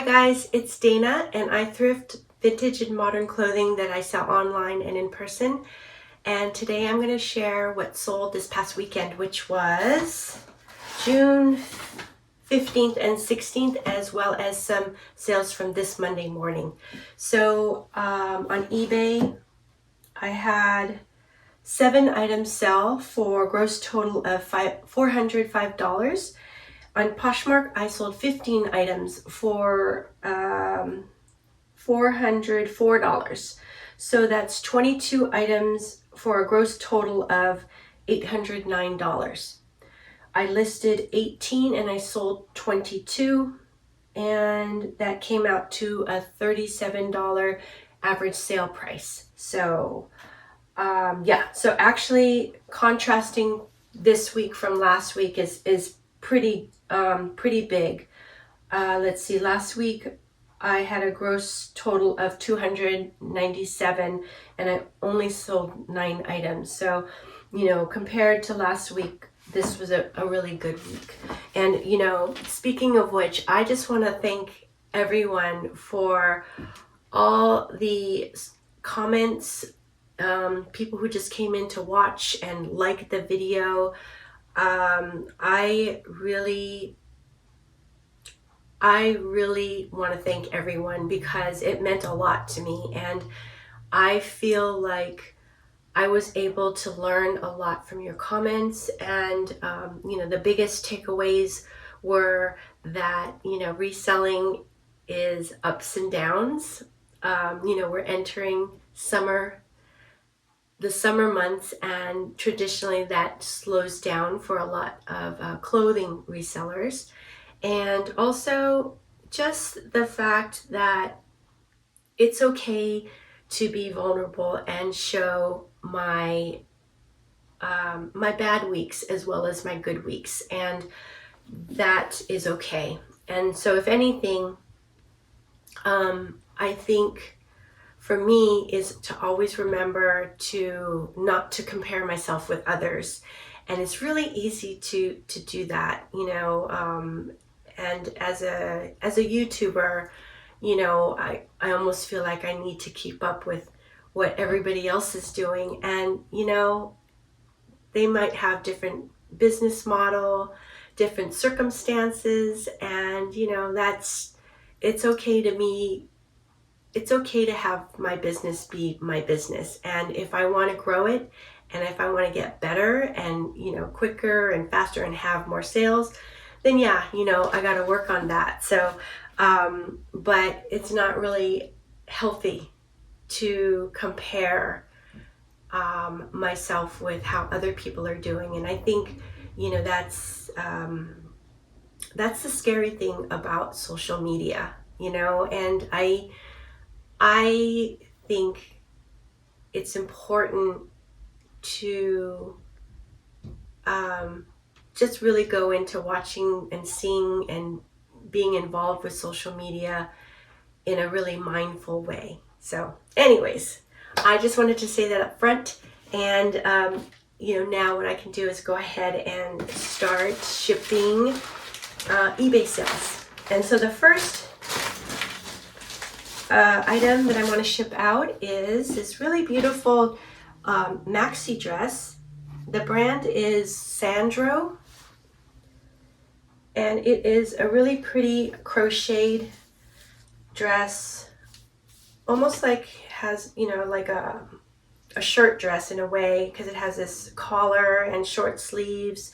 guys, it's Dana and I thrift vintage and modern clothing that I sell online and in person. And today I'm going to share what sold this past weekend, which was June 15th and 16th, as well as some sales from this Monday morning. So on eBay, I had 7 items sell for a gross total of $405. On Poshmark, I sold 15 items for $404. So that's 22 items for a gross total of $809. I listed 18 and I sold 22, and that came out to a $37 average sale price. So so actually contrasting this week from last week is pretty big. Let's see, last week I had a gross total of 297 and I only sold 9 items. So, compared to last week, this was a really good week. And, speaking of which, I just want to thank everyone for all the comments, people who just came in to watch and like the video. I really want to thank everyone because it meant a lot to me, and I feel like I was able to learn a lot from your comments. And the biggest takeaways were that reselling is ups and downs. We're entering the summer months, and traditionally that slows down for a lot of clothing resellers. And also just the fact that it's okay to be vulnerable and show my my bad weeks as well as my good weeks, and that is okay. And so if anything, I think for me is to always remember to not to compare myself with others. And it's really easy to do that, and as a YouTuber, I almost feel like I need to keep up with what everybody else is doing. And they might have different business model, different circumstances, and it's okay to me. It's okay to have my business be my business. And if I want to grow it, and if I want to get better and, quicker and faster and have more sales, then I got to work on that. So, but it's not really healthy to compare myself with how other people are doing. And I think, that's the scary thing about social media, and I think it's important to just really go into watching and seeing and being involved with social media in a really mindful way. So anyways, I just wanted to say that up front. And now what I can do is go ahead and start shipping eBay sales. And so the first item that I want to ship out is this really beautiful maxi dress. The brand is Sandro, and it is a really pretty crocheted dress, almost like has like a shirt dress in a way, because it has this collar and short sleeves,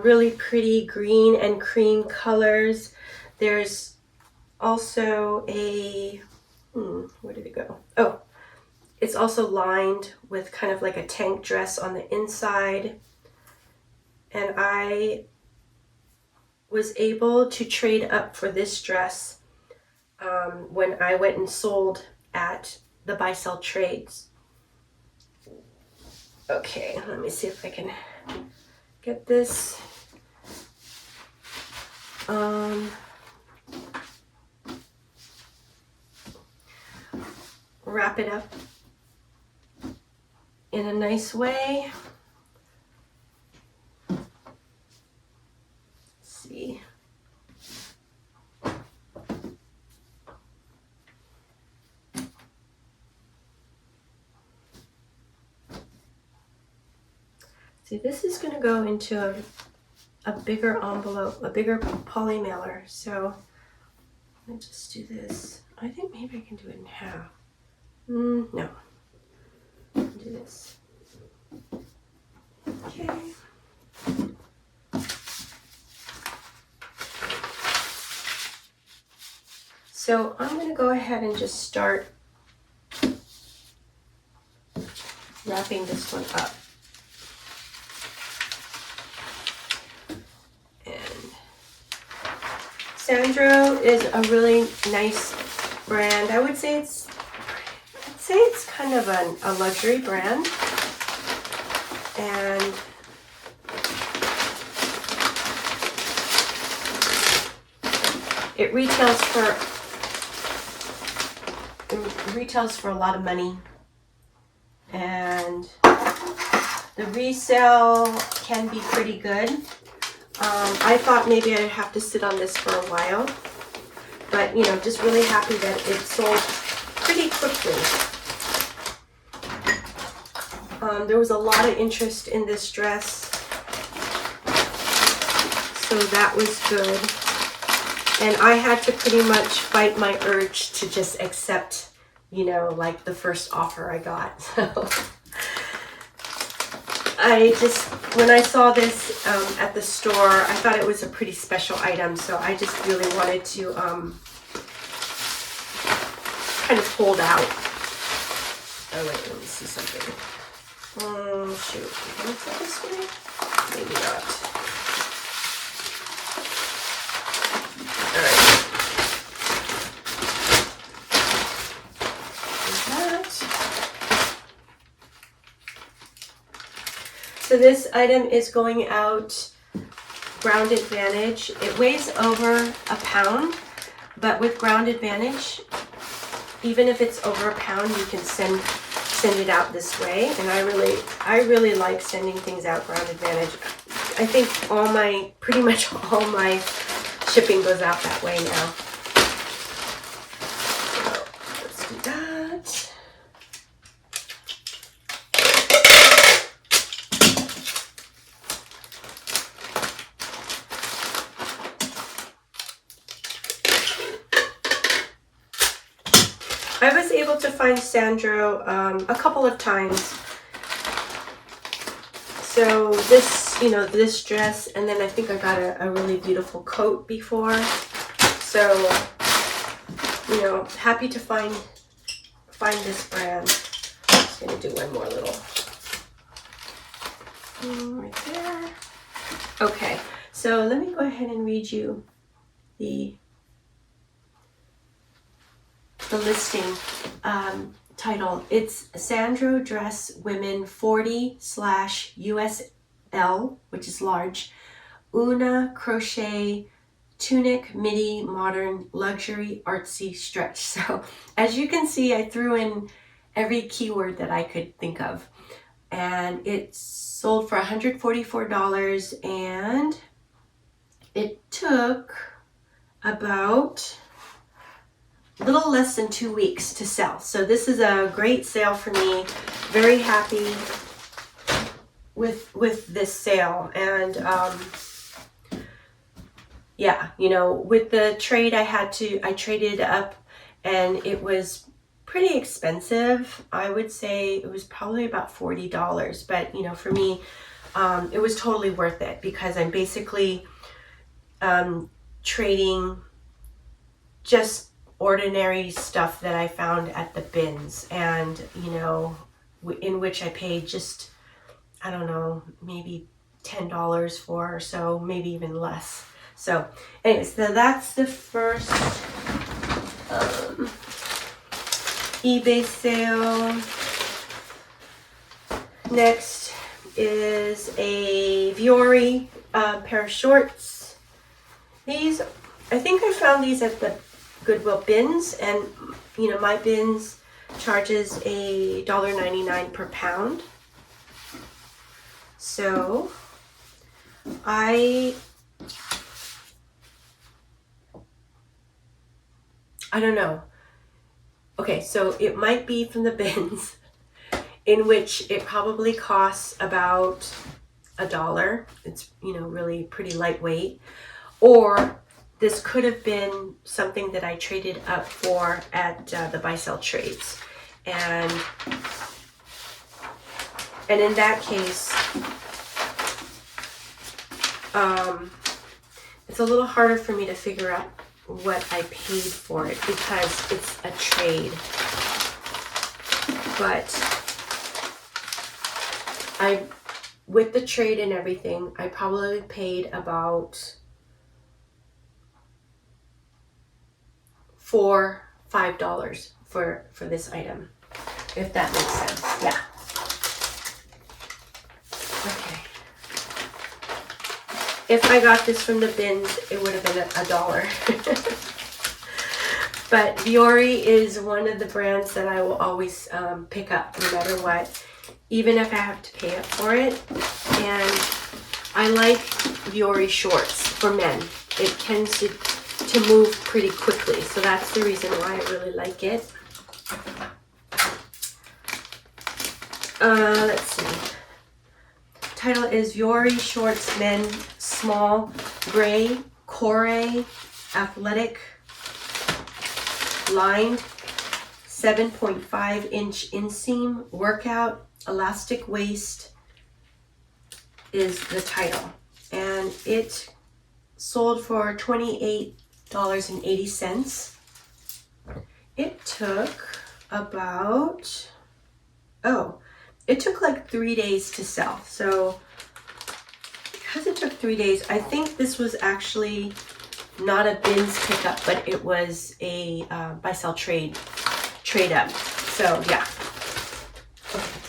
really pretty green and cream colors. There's also a where did it go? Oh, it's also lined with kind of like a tank dress on the inside. And I was able to trade up for this dress when I went and sold at the buy sell trades. Okay, let me see if I can get this. Wrap it up in a nice way. Let's see. See, this is going to go into a bigger envelope, a bigger poly mailer. So let me just do this. I think maybe I can do it in half. No. I'll do this. Okay. So I'm going to go ahead and just start wrapping this one up. And Sandro is a really nice brand. I would say it's kind of a luxury brand. And it retails for a lot of money, and the resale can be pretty good. I thought maybe I'd have to sit on this for a while, but you know, just really happy that it sold pretty quickly. There was a lot of interest in this dress, so that was good. And I had to pretty much fight my urge to just accept, you know, like the first offer I got. So when I saw this at the store, I thought it was a pretty special item. So I just really wanted to kind of hold out. Oh wait, let me see something. Oh shoot, can I put this way? Maybe not. So this item is going out Ground Advantage. It weighs over a pound, but with Ground Advantage, even if it's over a pound, you can send it out this way. And I really like sending things out Ground Advantage. I think pretty much all my shipping goes out that way now. So let's do that. I was able to find Sandro a couple of times. So this, you know, this dress, and then I think I got a really beautiful coat before. So, you know, happy to find this brand. I'm just gonna do one more little right there. Okay, so let me go ahead and read you the listing title. It's Sandro Dress Women 40/USL, which is large, Una crochet tunic midi modern luxury artsy stretch. So as you can see, I threw in every keyword that I could think of, and it sold for $144, and it took about a little less than 2 weeks to sell. So this is a great sale for me. Very happy with this sale. And yeah, you know, with the trade I traded up, and it was pretty expensive. I would say it was probably about $40, but you know, for me, it was totally worth it, because I'm basically trading just ordinary stuff that I found at the bins, and you know, in which I paid just, I don't know, maybe $10 for, or so, maybe even less. So anyways, so that's the first eBay sale. Next is a Viori pair of shorts. These, I think I found these at the Goodwill bins, and you know, my bins charges $1.99 per pound. So I don't know. Okay, so it might be from the bins, in which it probably costs about $1. It's, you know, really pretty lightweight. Or this could have been something that I traded up for at the buy-sell trades. And in that case, it's a little harder for me to figure out what I paid for it because it's a trade. But with the trade and everything, I probably paid about $5 for this item, if that makes sense. Yeah. Okay. If I got this from the bins, it would have been $1. But Viori is one of the brands that I will always pick up no matter what, even if I have to pay up for it. And I like Viori shorts for men. It tends to move pretty quickly, so that's the reason why I really like it. Let's see. Title is Viori Shorts Men Small Gray Core Athletic Lined 7.5-inch inseam workout elastic waist is the title, and it sold for $28.80. It took about, it took like 3 days to sell. So because it took 3 days, I think this was actually not a bins pickup, but it was a buy sell trade up. So yeah. Okay.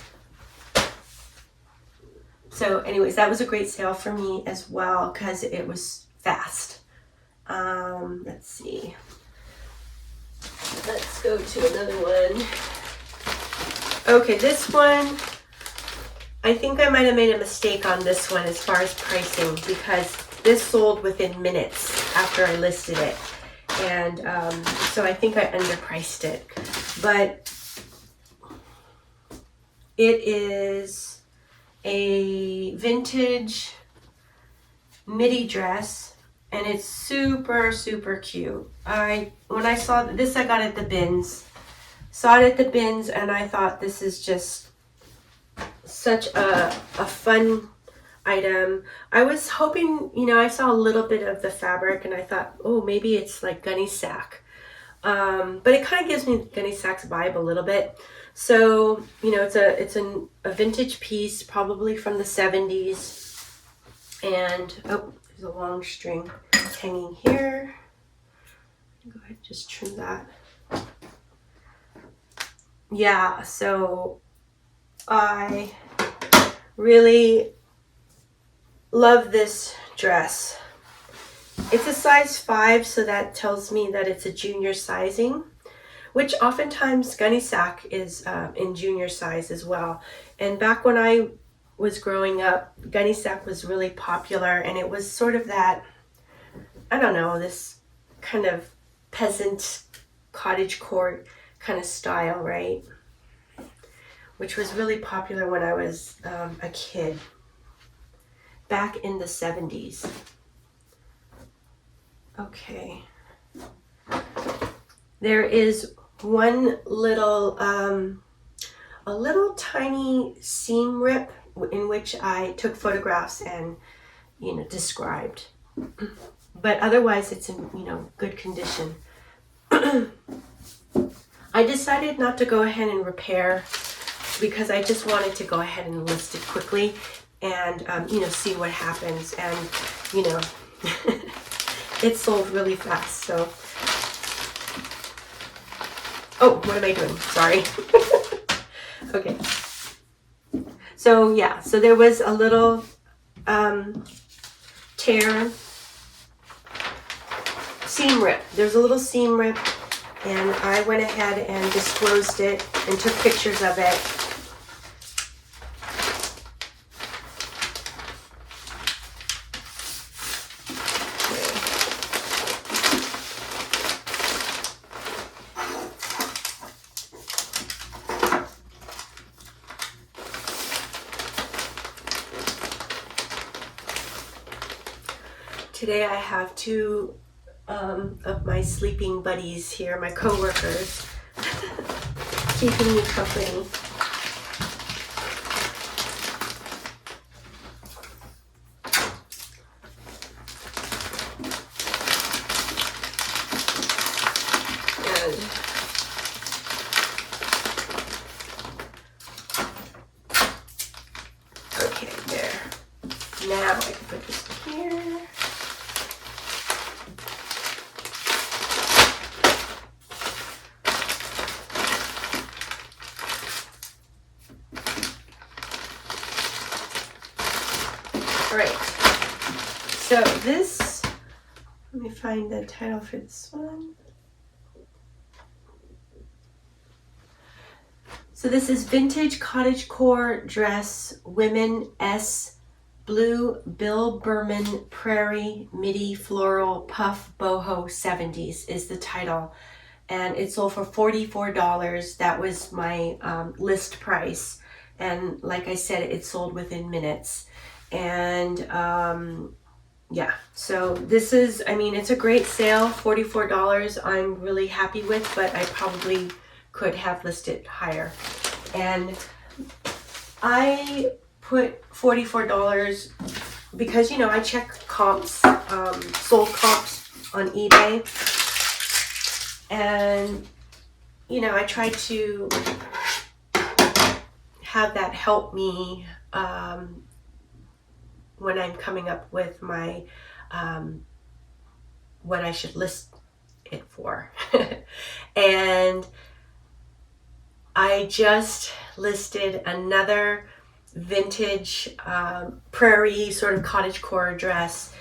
So anyways, that was a great sale for me as well because it was fast. Let's see. Let's go to another one. Okay, this one, I think I might have made a mistake on this one as far as pricing because this sold within minutes after I listed it. And so I think I underpriced it. But it is a vintage midi dress, and it's super, super cute. When I saw this, I got it at the bins. Saw it at the bins, and I thought this is just such a fun item. I was hoping, you know, I saw a little bit of the fabric, and I thought, oh, maybe it's like gunny sack. But it kind of gives me gunny sack's vibe a little bit. So, you know, it's a vintage piece, probably from the 70s. And, oh, there's a long string hanging here. Go ahead, just trim that. Yeah, so I really love this dress. It's a size 5, so that tells me that it's a junior sizing, which oftentimes gunny sack is in junior size as well. And back when I was growing up, gunny sack was really popular, and it was sort of that, I don't know, this kind of peasant cottagecore kind of style, right? Which was really popular when I was a kid, back in the 70s. Okay. There is one little, a little tiny seam rip in which I took photographs and, you know, described. But otherwise it's in, you know, good condition. I decided not to go ahead and repair because I just wanted to go ahead and list it quickly and, you know, see what happens. And, you know, it sold really fast, so. Oh, what am I doing? Sorry. Okay. So, yeah, so there was a little tear, seam rip. There's a little seam rip, and I went ahead and disclosed it and took pictures of it. today I have two of my sleeping buddies here, my co-workers, keeping me company. Okay, there. Now I can put this here. All right. So this, let me find the title for this one. So this is Vintage Cottagecore Dress Women S Blue Bill Berman Prairie Midi Floral Puff Boho 70s is the title. And it sold for $44. That was my list price. And like I said, it sold within minutes. And yeah, so this is, I mean, it's a great sale. $44 I'm really happy with, but I probably could have listed higher. And I put $44 because, you know, I check comps, sold comps on eBay, and, you know, I try to have that help me when I'm coming up with my what I should list it for. And I just listed another vintage prairie sort of cottagecore dress,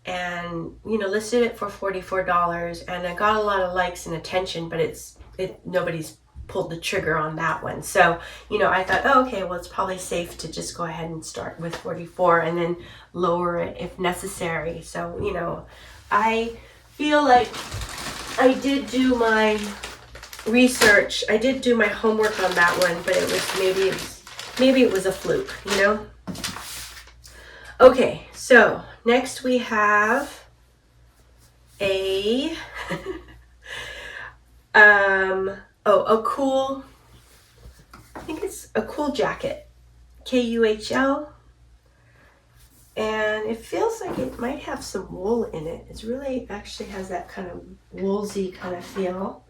and you know, listed it for $44, and I got a lot of likes and attention, but nobody's pulled the trigger on that one. So you know, I thought, oh, okay, well, it's probably safe to just go ahead and start with 44 and then lower it if necessary. So you know, I feel like I did do my research. I did do my homework on that one, but it was maybe it was a fluke, you know. Okay, so next we have a a Kuhl, I think it's a Kuhl jacket, Kuhl, and it feels like it might have some wool in it. It's really actually has that kind of woolsy kind of feel.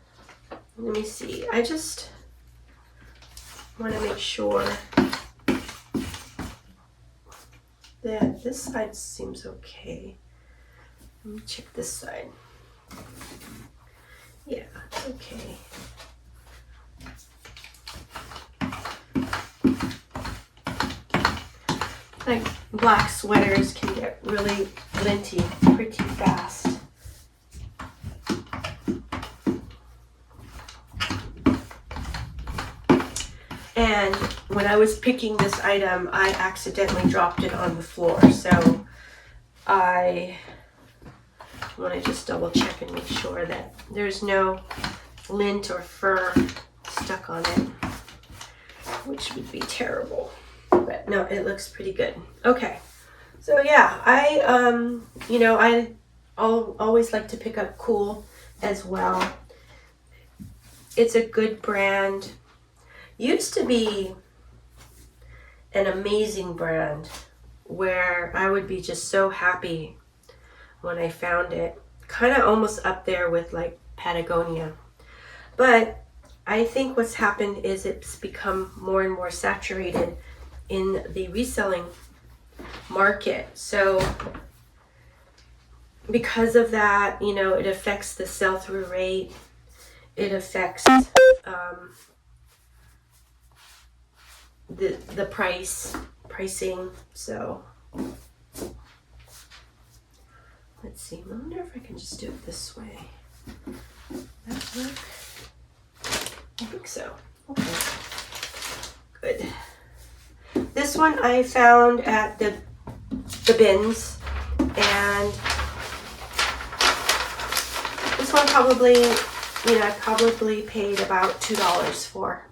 Let me see. I just want to make sure that this side seems okay. Let me check this side. Yeah, it's okay. Like black sweaters can get really linty pretty fast. And when I was picking this item, I accidentally dropped it on the floor. So I want to just double check and make sure that there's no lint or fur stuck on it, which would be terrible. But no, it looks pretty good. Okay. So yeah, you know, I'll always like to pick up Kuhl as well. It's a good brand. Used to be an amazing brand where I would be just so happy when I found it. Kind of almost up there with like Patagonia. But I think what's happened is it's become more and more saturated in the reselling market. So because of that, you know, it affects the sell-through rate. It affects the pricing. So let's see. I wonder if I can just do it this way. That work? I think so. Okay. Good. This one I found at the bins, and this one probably, you know, I probably paid about $2 for.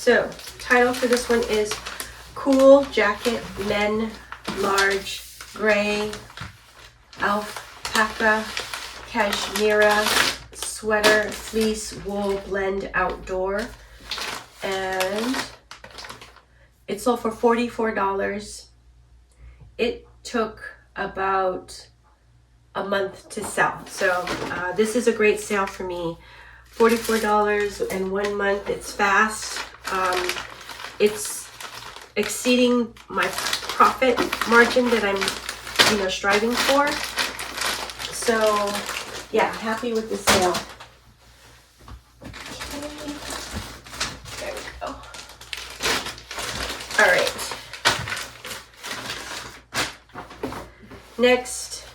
So, title for this one is Kuhl Jacket Men Large Gray Alpaca Cashmere Sweater Fleece Wool Blend Outdoor. And it sold for $44. It took about a month to sell. So this is a great sale for me. $44 in 1 month. It's fast. It's exceeding my profit margin that I'm, striving for. So yeah, happy with the sale. Okay. There we go. All right. Next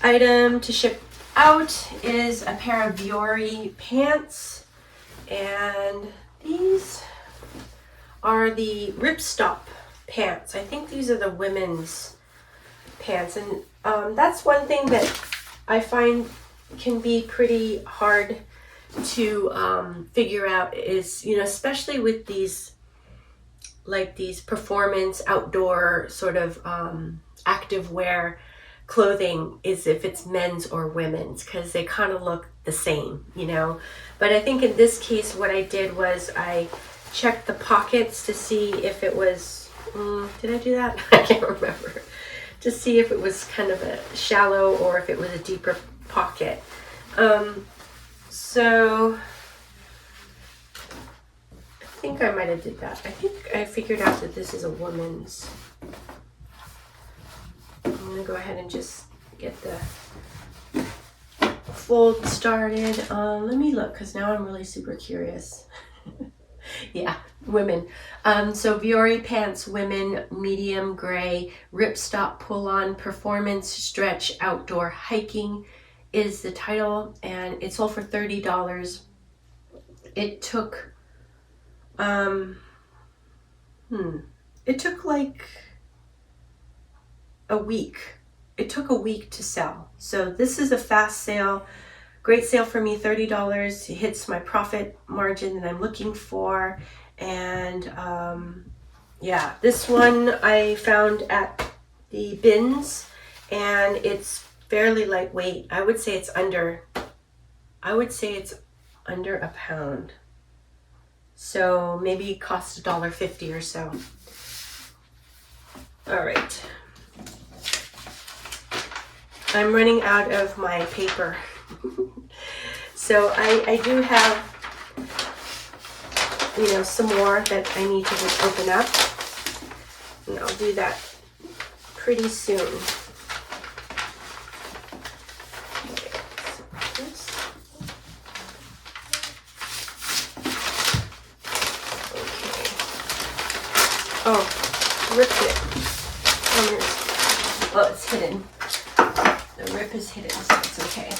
item to ship out is a pair of Viori pants, and these are the ripstop pants. I think these are the women's pants, and that's one thing that I find can be pretty hard to figure out is, especially with these performance outdoor sort of active wear clothing, is if it's men's or women's, because they kind of look the same, But I think in this case, what I did was I checked the pockets to see if it was, did I do that? I can't remember. To see if it was kind of a shallow or if it was a deeper pocket. So I think I might have did that. I think I figured out that this is a woman's. I'm gonna go ahead and just get the fold started. Let me look, because now I'm really super curious. Yeah, women. So Viori pants, women, medium gray, ripstop pull-on, performance stretch outdoor hiking is the title, and it sold for $30. It took it took like a week. It took a week to sell. So this is a fast sale. Great sale for me, $30. It hits my profit margin that I'm looking for. And yeah, this one I found at the bins, and it's fairly lightweight. I would say it's under a pound. So maybe it costs $1.50 or so. All right. I'm running out of my paper. So I do have, some more that I need to just open up. And I'll do that pretty soon. Oh, ripped it. Oh, it's hidden. The rip is hidden, so it's okay.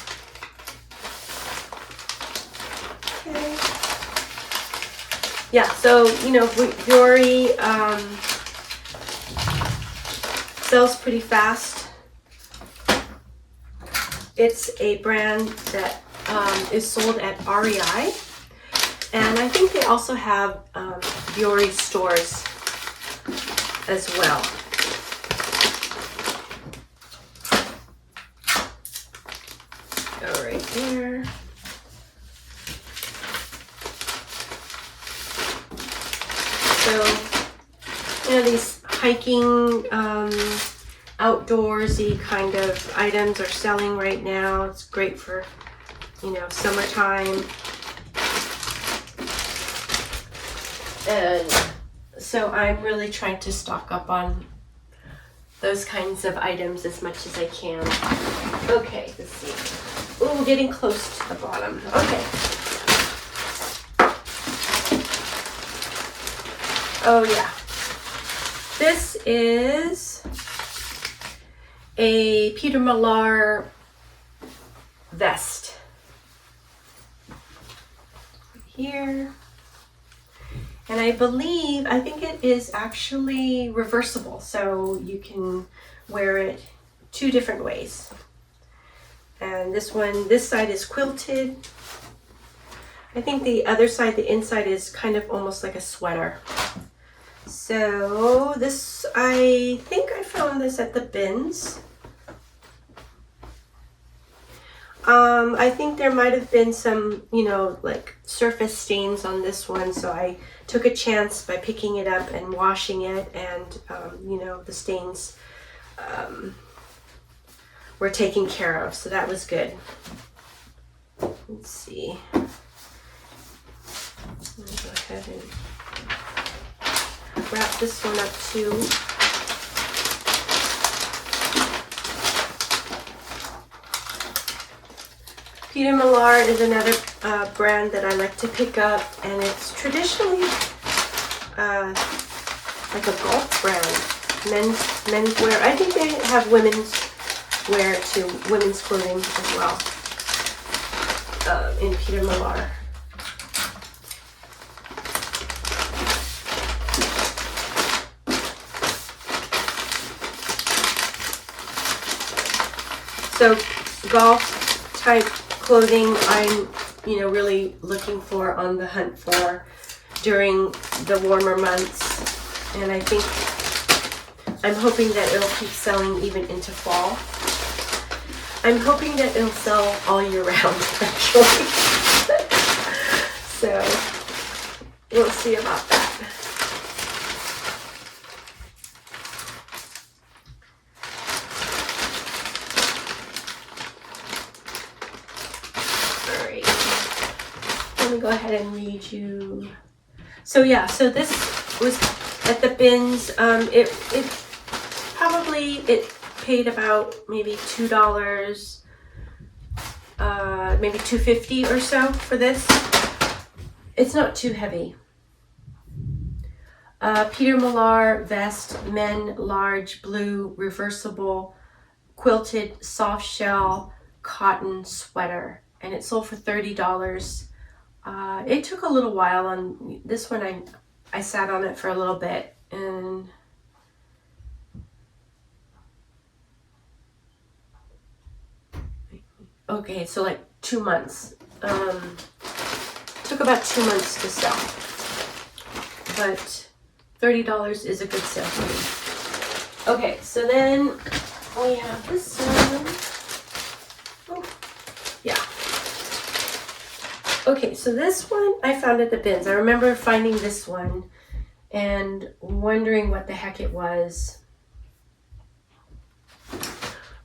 Okay. Yeah, so, Viori sells pretty fast. It's a brand that is sold at REI. And I think they also have Viori stores as well. Go right there. So, these hiking, outdoorsy kind of items are selling right now. It's great for, summertime. And so I'm really trying to stock up on those kinds of items as much as I can. Okay, let's see. Ooh, getting close to the bottom. Okay. Oh yeah. This is a Peter Millar vest. Here. And I think it is actually reversible, so you can wear it 2 different ways. And this side is quilted. I think the other side, the inside, is kind of almost like a sweater. So this, I think I found this at the bins. I think there might have been some, you know, like surface stains on this one, so I took a chance by picking it up and washing it, and you know, the stains were taken care of, so that was good. Let's see. Let me go ahead and wrap this one up too. Peter Millar is another brand that I like to pick up, and it's traditionally like a golf brand, men's wear. I think they have women's wear too, women's clothing as well, in Peter Millar. So golf type clothing I'm, you know, really looking for, on the hunt for during the warmer months, and I think I'm hoping that it'll keep selling even into fall. I'm hoping that it'll sell all year round, actually. So we'll see about that. Let me go ahead and read you. So yeah, so this was at the bins. It paid about maybe $2, maybe $2.50 or so for this. It's not too heavy. Peter Millar vest, men, large, blue, reversible, quilted, soft shell, cotton sweater, and it sold for $30. It took a little while on this one. I sat on it for a little bit, and okay, so like 2 months. Took about 2 months to sell, but $30 is a good sale for me. Okay, so then we have this one. Oh, yeah. Okay, so this one I found at the bins. I remember finding this one and wondering what the heck it was.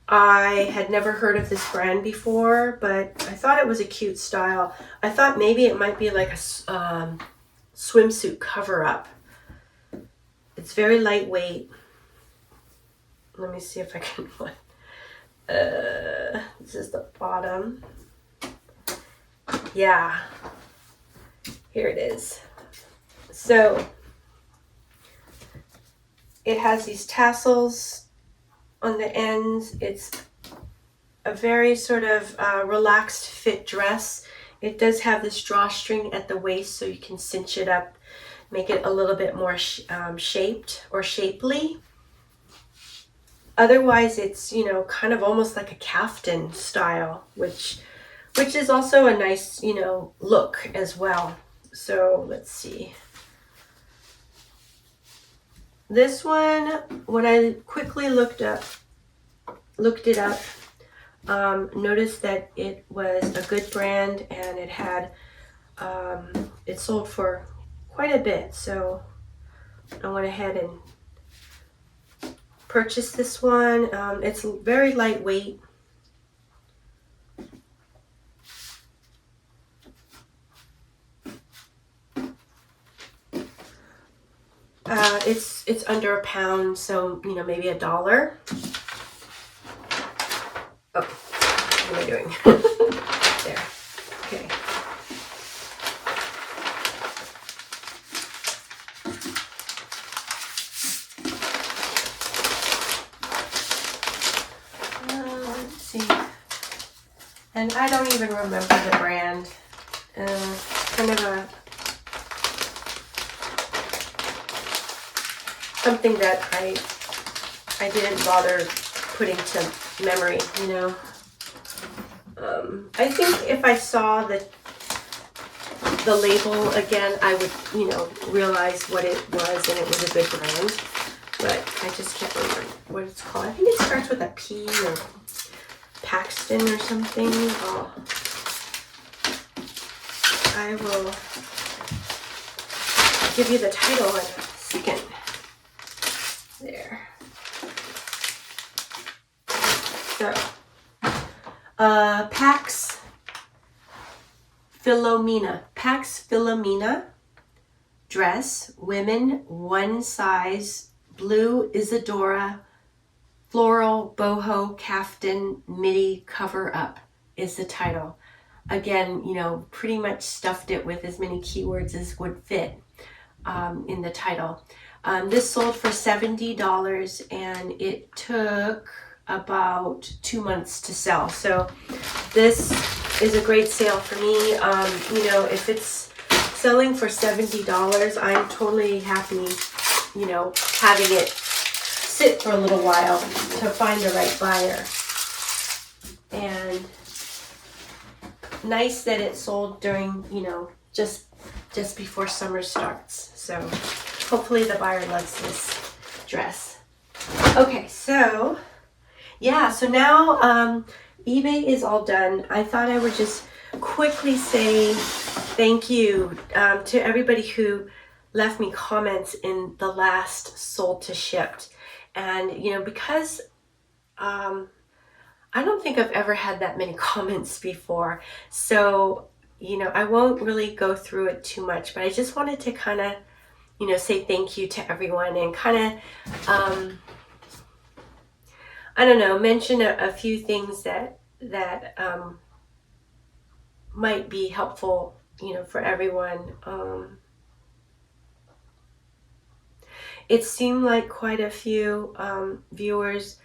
I had never heard of this brand before, but I thought it was a cute style. I thought maybe it might be like a swimsuit cover-up. It's very lightweight. Let me see if I can... this is the bottom. Yeah, here it is. So it has these tassels on the ends. It's a very sort of relaxed fit dress. It does have this drawstring at the waist, so you can cinch it up, make it a little bit more shaped or shapely. Otherwise, it's, you know, kind of almost like a kaftan style, which is also a nice, you know, look as well. So let's see. This one, when I quickly looked it up, noticed that it was a good brand, and it had, it sold for quite a bit. So I went ahead and purchased this one. It's very lightweight. It's under £1, so, you know, maybe $1. Oh, what am I doing? There. Okay. Let's see. And I don't even remember the brand. Kind of a something that I didn't bother putting to memory, you know. I think if I saw the the label again, I would, you know, realize what it was, and it was a good brand. But I just can't remember what it's called. I think it starts with a P or Paxton or something. Oh. I will give you the title in a second. There. So, Pax Philomena dress, women, one size, blue Isadora, floral boho kaftan midi cover up is the title. Again, you know, pretty much stuffed it with as many keywords as would fit in the title. This sold for $70 and it took about 2 months to sell. So this is a great sale for me. You know, if it's selling for $70, I'm totally happy, you know, having it sit for a little while to find the right buyer. And nice that it sold during, you know, just before summer starts. So hopefully the buyer loves this dress. Okay, so yeah, so now eBay is all done. I thought I would just quickly say thank you to everybody who left me comments in the last sold to shipped. And, you know, because I don't think I've ever had that many comments before. So, you know, I won't really go through it too much, but I just wanted to kind of, you know, say thank you to everyone and kind of, I don't know, mention a few things that might be helpful, you know, for everyone. It seemed like quite a few viewers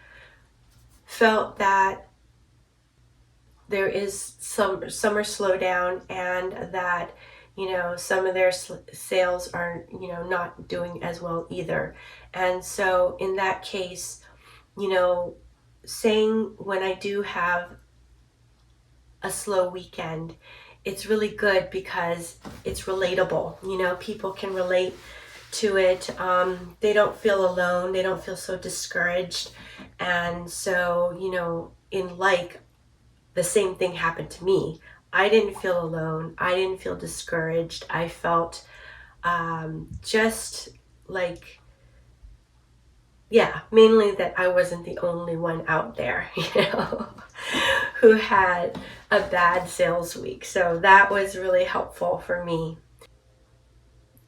felt that there is some summer slowdown and that, you know, some of their sales are, you know, not doing as well either. And so in that case, you know, saying when I do have a slow weekend, it's really good because it's relatable. You know, people can relate to it. They don't feel alone. They don't feel so discouraged. And so, you know, the same thing happened to me. I didn't feel alone. I didn't feel discouraged. I felt just like, yeah, mainly that I wasn't the only one out there, you know, who had a bad sales week. So that was really helpful for me.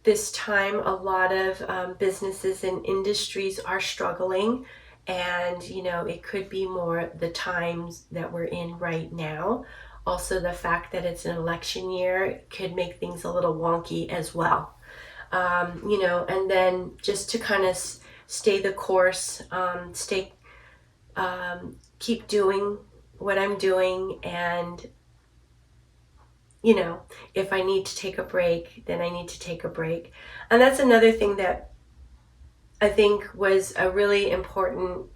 This time, a lot of businesses and industries are struggling, and, you know, it could be more the times that we're in right now. Also, the fact that it's an election year could make things a little wonky as well. You know, and then just to kind of stay the course, keep doing what I'm doing, and, you know, if I need to take a break, then I need to take a break. And that's another thing that I think was a really important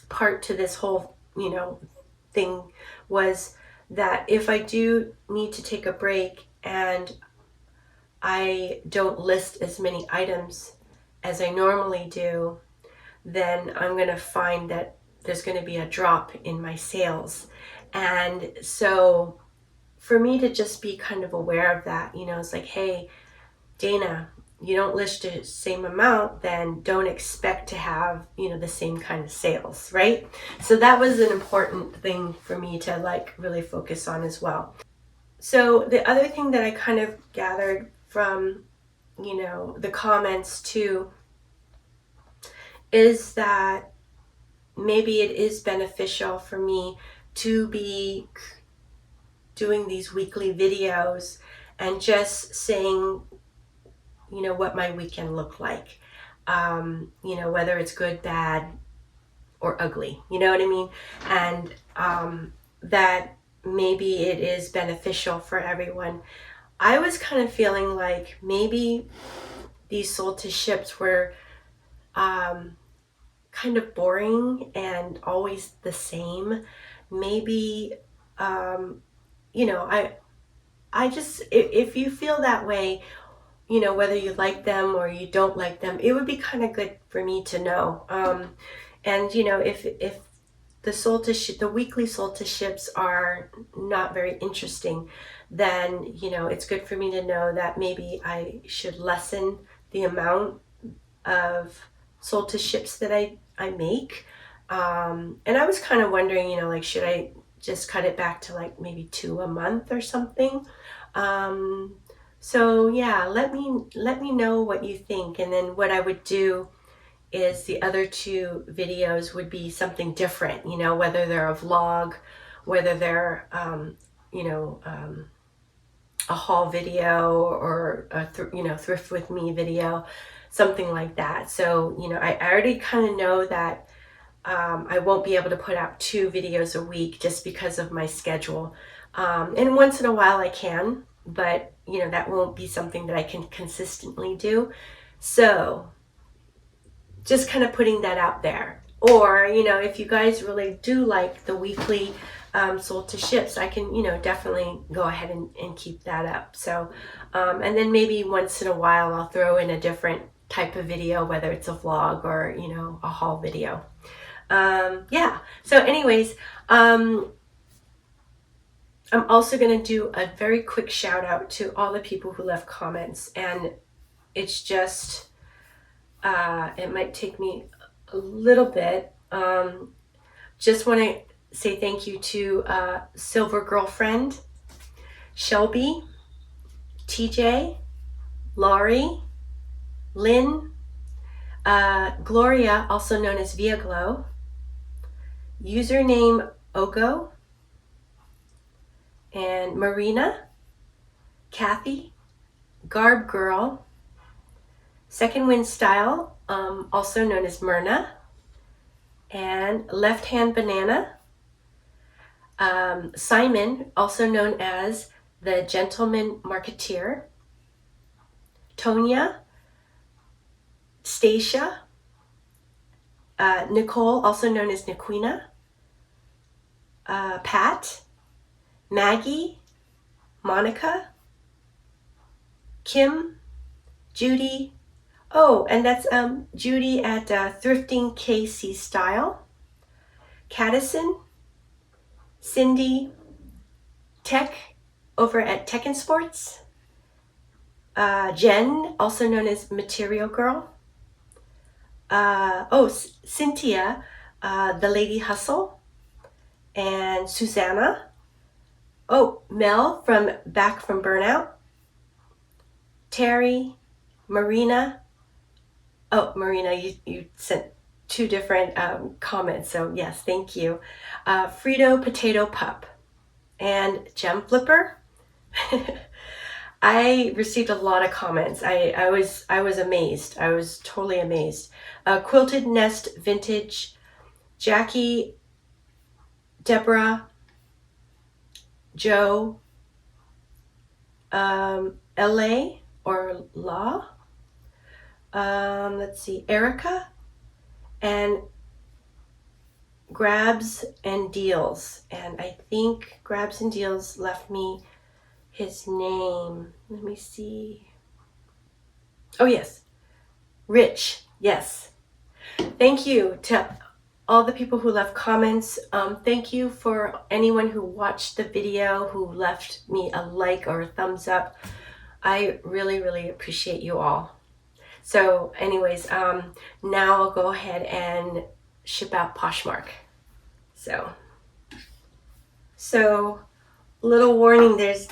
part to this whole, you know, thing, was that if I do need to take a break and I don't list as many items as I normally do, then I'm going to find that there's going to be a drop in my sales. And so for me to just be kind of aware of that, you know, it's like, hey, Dana, you don't list the same amount, then don't expect to have, you know, the same kind of sales, right? So that was an important thing for me to like really focus on as well. So the other thing that I kind of gathered from, you know, the comments too, is that maybe it is beneficial for me to be doing these weekly videos and just saying, you know, what my weekend looked like. You know, whether it's good, bad, or ugly, you know what I mean? And that maybe it is beneficial for everyone. I was kind of feeling like maybe these sold to ships were kind of boring and always the same. Maybe, you know, if you feel that way, you know, whether you like them or you don't like them, it would be kind of good for me to know. And you know, if the weekly sold to ships are not very interesting, then you know it's good for me to know that maybe I should lessen the amount of sold to ships that I make. And I was kind of wondering, you know, like, should I just cut it back to like maybe 2 a month or something? So yeah, let me know what you think, and then what I would do is the other 2 videos would be something different, you know, whether they're a vlog, whether they're a haul video, or a thrift with me video, something like that. So you know, I already kind of know that I won't be able to put out 2 videos a week just because of my schedule. And once in a while I can, but you know, that won't be something that I can consistently do. So just kind of putting that out there. Or, you know, if you guys really do like the weekly sold to ships, I can, you know, definitely go ahead and keep that up. So, and then maybe once in a while I'll throw in a different type of video, whether it's a vlog or, you know, a haul video. Yeah. So anyways, I'm also going to do a very quick shout out to all the people who left comments, and it's just, it might take me a little bit. Just want to say thank you to Silver Girlfriend, Shelby, TJ, Laurie, Lynn, Gloria, also known as Via Glow, username Ogo, and Marina, Kathy, Garb Girl, Second Wind Style, also known as Myrna, and Left Hand Banana, Simon, also known as the Gentleman Marketeer, Tonya, Stacia, Nicole, also known as Niquina, Pat, Maggie, Monica, Kim, Judy. Oh, and that's Judy at Thrifting KC Style, Caddison, Cindy, Tech over at Tech and Sports, Jen, also known as Material Girl, Cynthia, the Lady Hustle, and Susanna, Mel from Back from Burnout, Terry, Marina. Marina, you sent 2 different comments, so yes, thank you. Frito Potato Pup, and Gem Flipper. I received a lot of comments. I was amazed. I was totally amazed. Quilted Nest Vintage, Jackie, Deborah, Joe, LA or Law. Let's see, Erica, and Grabs and Deals. And I think Grabs and Deals left me his name. Let me see. Oh, yes. Rich. Yes. Thank you to all the people who left comments. Thank you for anyone who watched the video, who left me a like or a thumbs up. I really, really appreciate you all. So anyways, now I'll go ahead and ship out Poshmark. So little warning, there's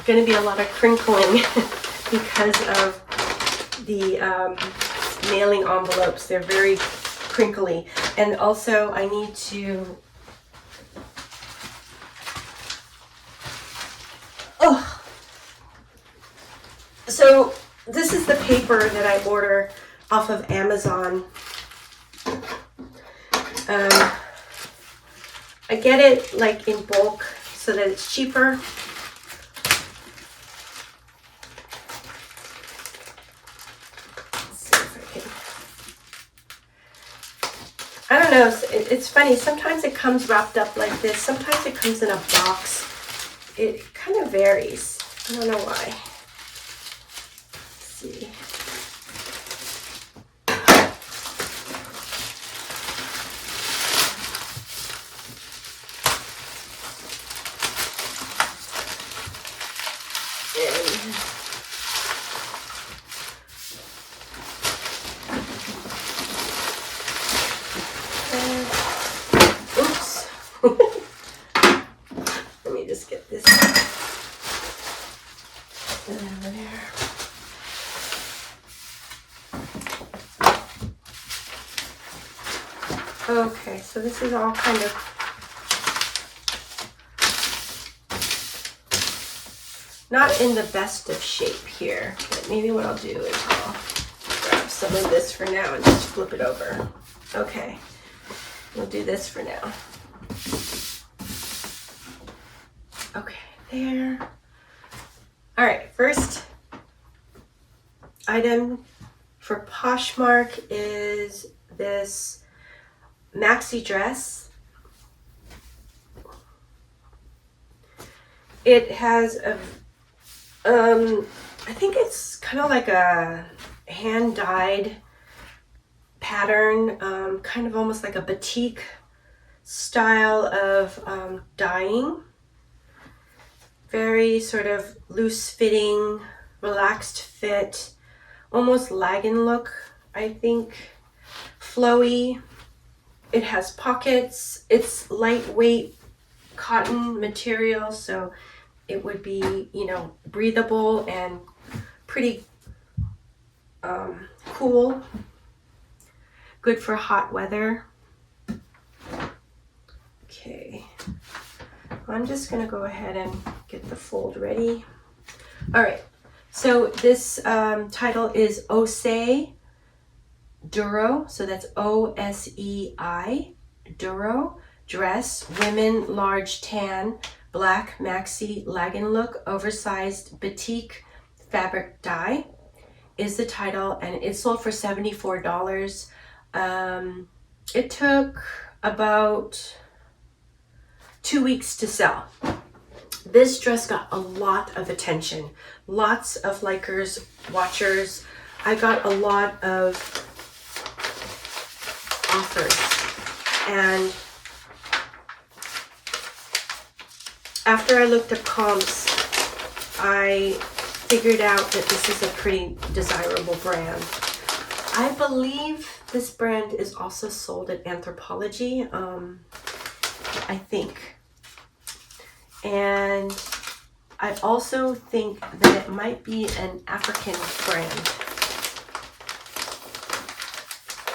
going to be a lot of crinkling because of the mailing envelopes. They're very crinkly. And also I need to, so this is the paper that I order off of Amazon. I get it like in bulk so that it's cheaper. Let's see if I don't know, it's funny. Sometimes it comes wrapped up like this. Sometimes it comes in a box. it kind of varies. I don't know why. Let's see. Oops. Let me just get this over there. Okay, so this is all kind of not in the best of shape here, but maybe what I'll do is I'll grab some of this for now and just flip it over. Okay, we'll do this for now. Okay, there. All right, first item for Poshmark is this maxi dress. It has a, I think it's kind of like a hand-dyed pattern, kind of almost like a batik style of dyeing. Very sort of loose-fitting, relaxed fit, almost lagging look, I think. Flowy. It has pockets. It's lightweight cotton material, so it would be, you know, breathable and pretty cool. Good for hot weather. Okay. I'm just going to go ahead and get the fold ready. All right. So this title is Osei Duro. So that's O-S-E-I, Duro. Dress, women, large tan, black maxi lagging look, oversized batik fabric dye is the title, and it sold for $74. It took about 2 weeks to sell. This dress got a lot of attention. Lots of likers, watchers. I got a lot of offers. And after I looked at comps, I figured out that this is a pretty desirable brand. I believe this brand is also sold at Anthropology, I think. And I also think that it might be an African brand.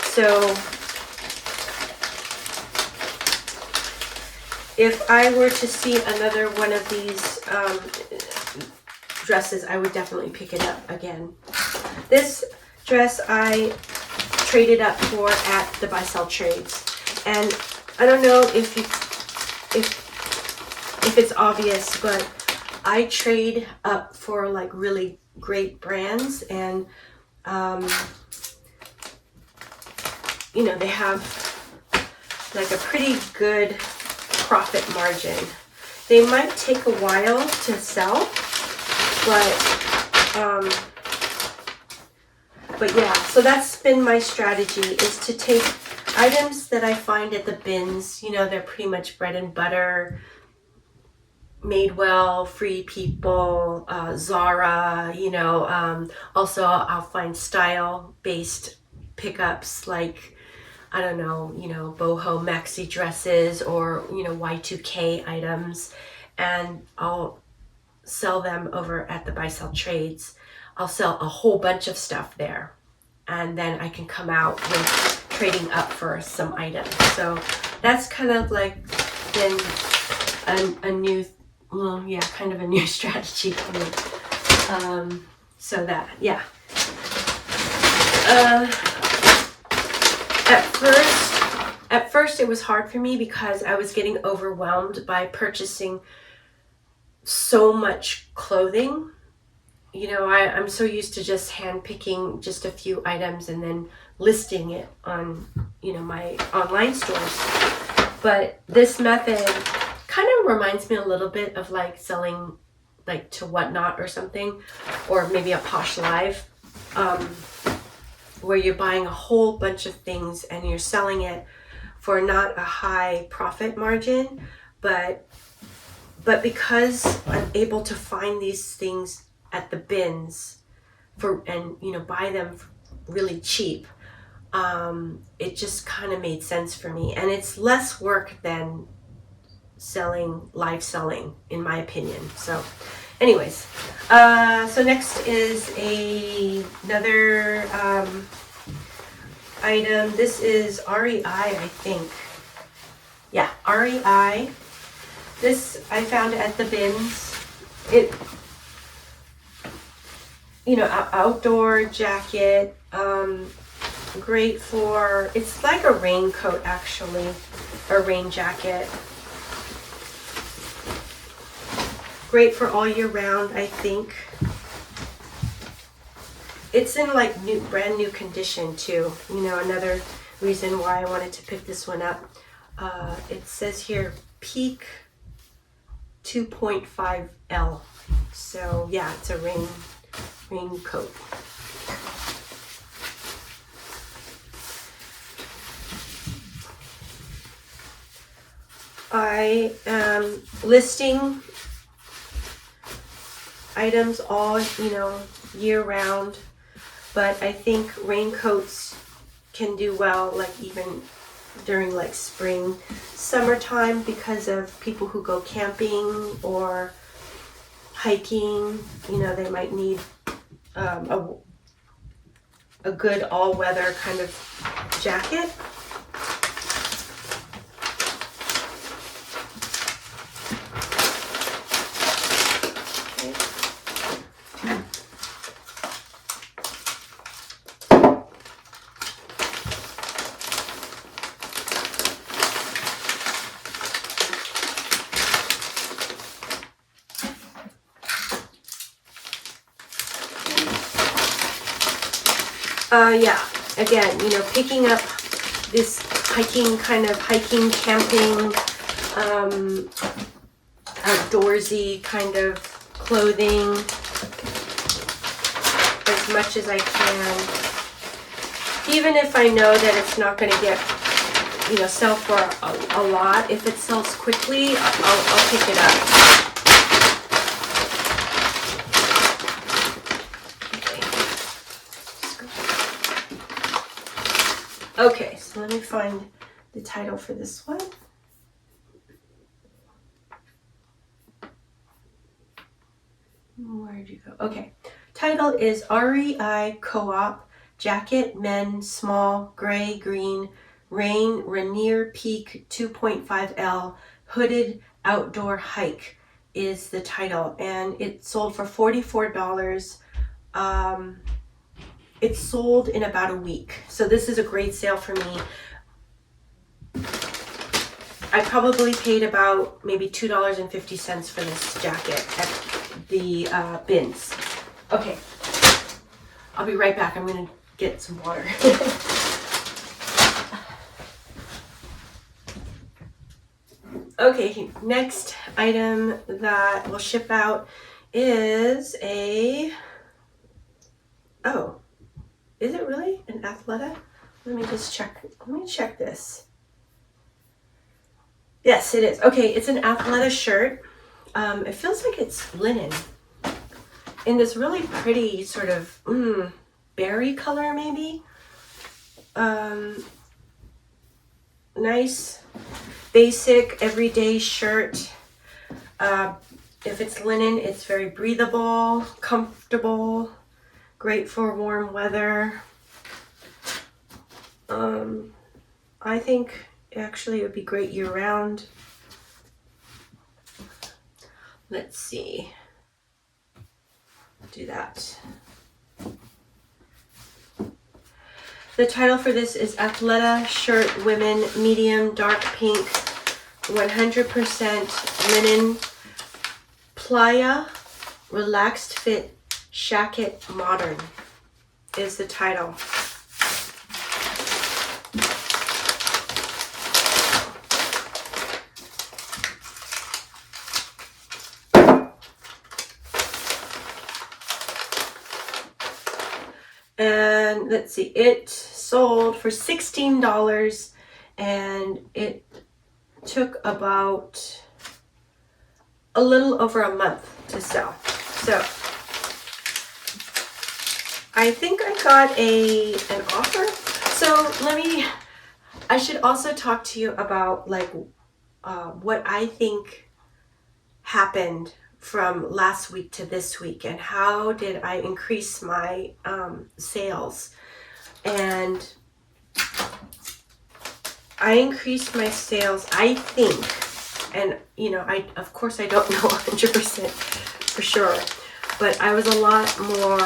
So if I were to see another one of these dresses, I would definitely pick it up again. This dress I traded up for at the buy sell trades, and I don't know if it's obvious, but I trade up for like really great brands, and you know, they have like a pretty good profit margin. They might take a while to sell, but yeah, so that's been my strategy, is to take items that I find at the bins. You know, they're pretty much bread and butter, Madewell, Free People, Zara, you know. Also I'll find style based pickups like, I don't know, you know, boho maxi dresses, or, you know, Y2K items, and I'll sell them over at the buy sell trades. I'll sell a whole bunch of stuff there, and then I can come out with trading up for some items. So that's kind of like been a new, well, yeah, kind of a new strategy for me. So that, yeah. At first it was hard for me because I was getting overwhelmed by purchasing so much clothing. You know, I'm so used to just hand picking just a few items and then listing it on, you know, my online stores. But this method kind of of reminds me a little bit of like selling like to Whatnot or something, or maybe a Posh Live, where you're buying a whole bunch of things and you're selling it for not a high profit margin, but because I'm able to find these things at the bins and buy them really cheap, it just kind of made sense for me, and it's less work than live selling, in my opinion. So anyways, so next is another item. This is REI, I think. Yeah, REI. This I found at the bins. It, outdoor jacket, great for, it's like a raincoat actually, or rain jacket. Great for all year round, I think. It's in like brand new condition too. Another reason why I wanted to pick this one up. It says here peak 2.5L. So yeah, it's a raincoat. I am listing items all, year round, but I think raincoats can do well, like even during like spring, summertime, because of people who go camping or hiking. They might need a good all-weather kind of jacket. Yeah, again, picking up this hiking, camping, outdoorsy kind of clothing as much as I can. Even if I know that it's not going to get, sell for a lot, if it sells quickly, I'll pick it up. Okay, so let me find the title for this one. Where'd you go? Okay, title is REI Co-op Jacket Men Small Gray Green Rain Rainier Peak 2.5L Hooded Outdoor Hike is the title, and it sold for $44. It sold in about a week, so this is a great sale for me. I probably paid about maybe $2.50 for this jacket at the bins. Okay, I'll be right back. I'm gonna get some water. Okay, next item that will ship out is is it really an Athleta? Let me just check. Let me check this. Yes, it is. Okay, it's an Athleta shirt. It feels like it's linen in this really pretty sort of berry color, maybe. Nice, basic, everyday shirt. If it's linen, it's very breathable, comfortable, great for warm weather. I think actually it would be great year-round. Let's see. Do that. The title for this is Athleta Shirt Women Medium Dark Pink 100% Linen Playa Relaxed Fit Shacket Modern is the title. and let's see, it sold for $16 and it took about a little over a month to sell. So I think I got an offer. So I should also talk to you about like what I think happened from last week to this week and how did I increase my sales. And I increased my sales, I think, and of course I don't know 100% for sure, but I was a lot more,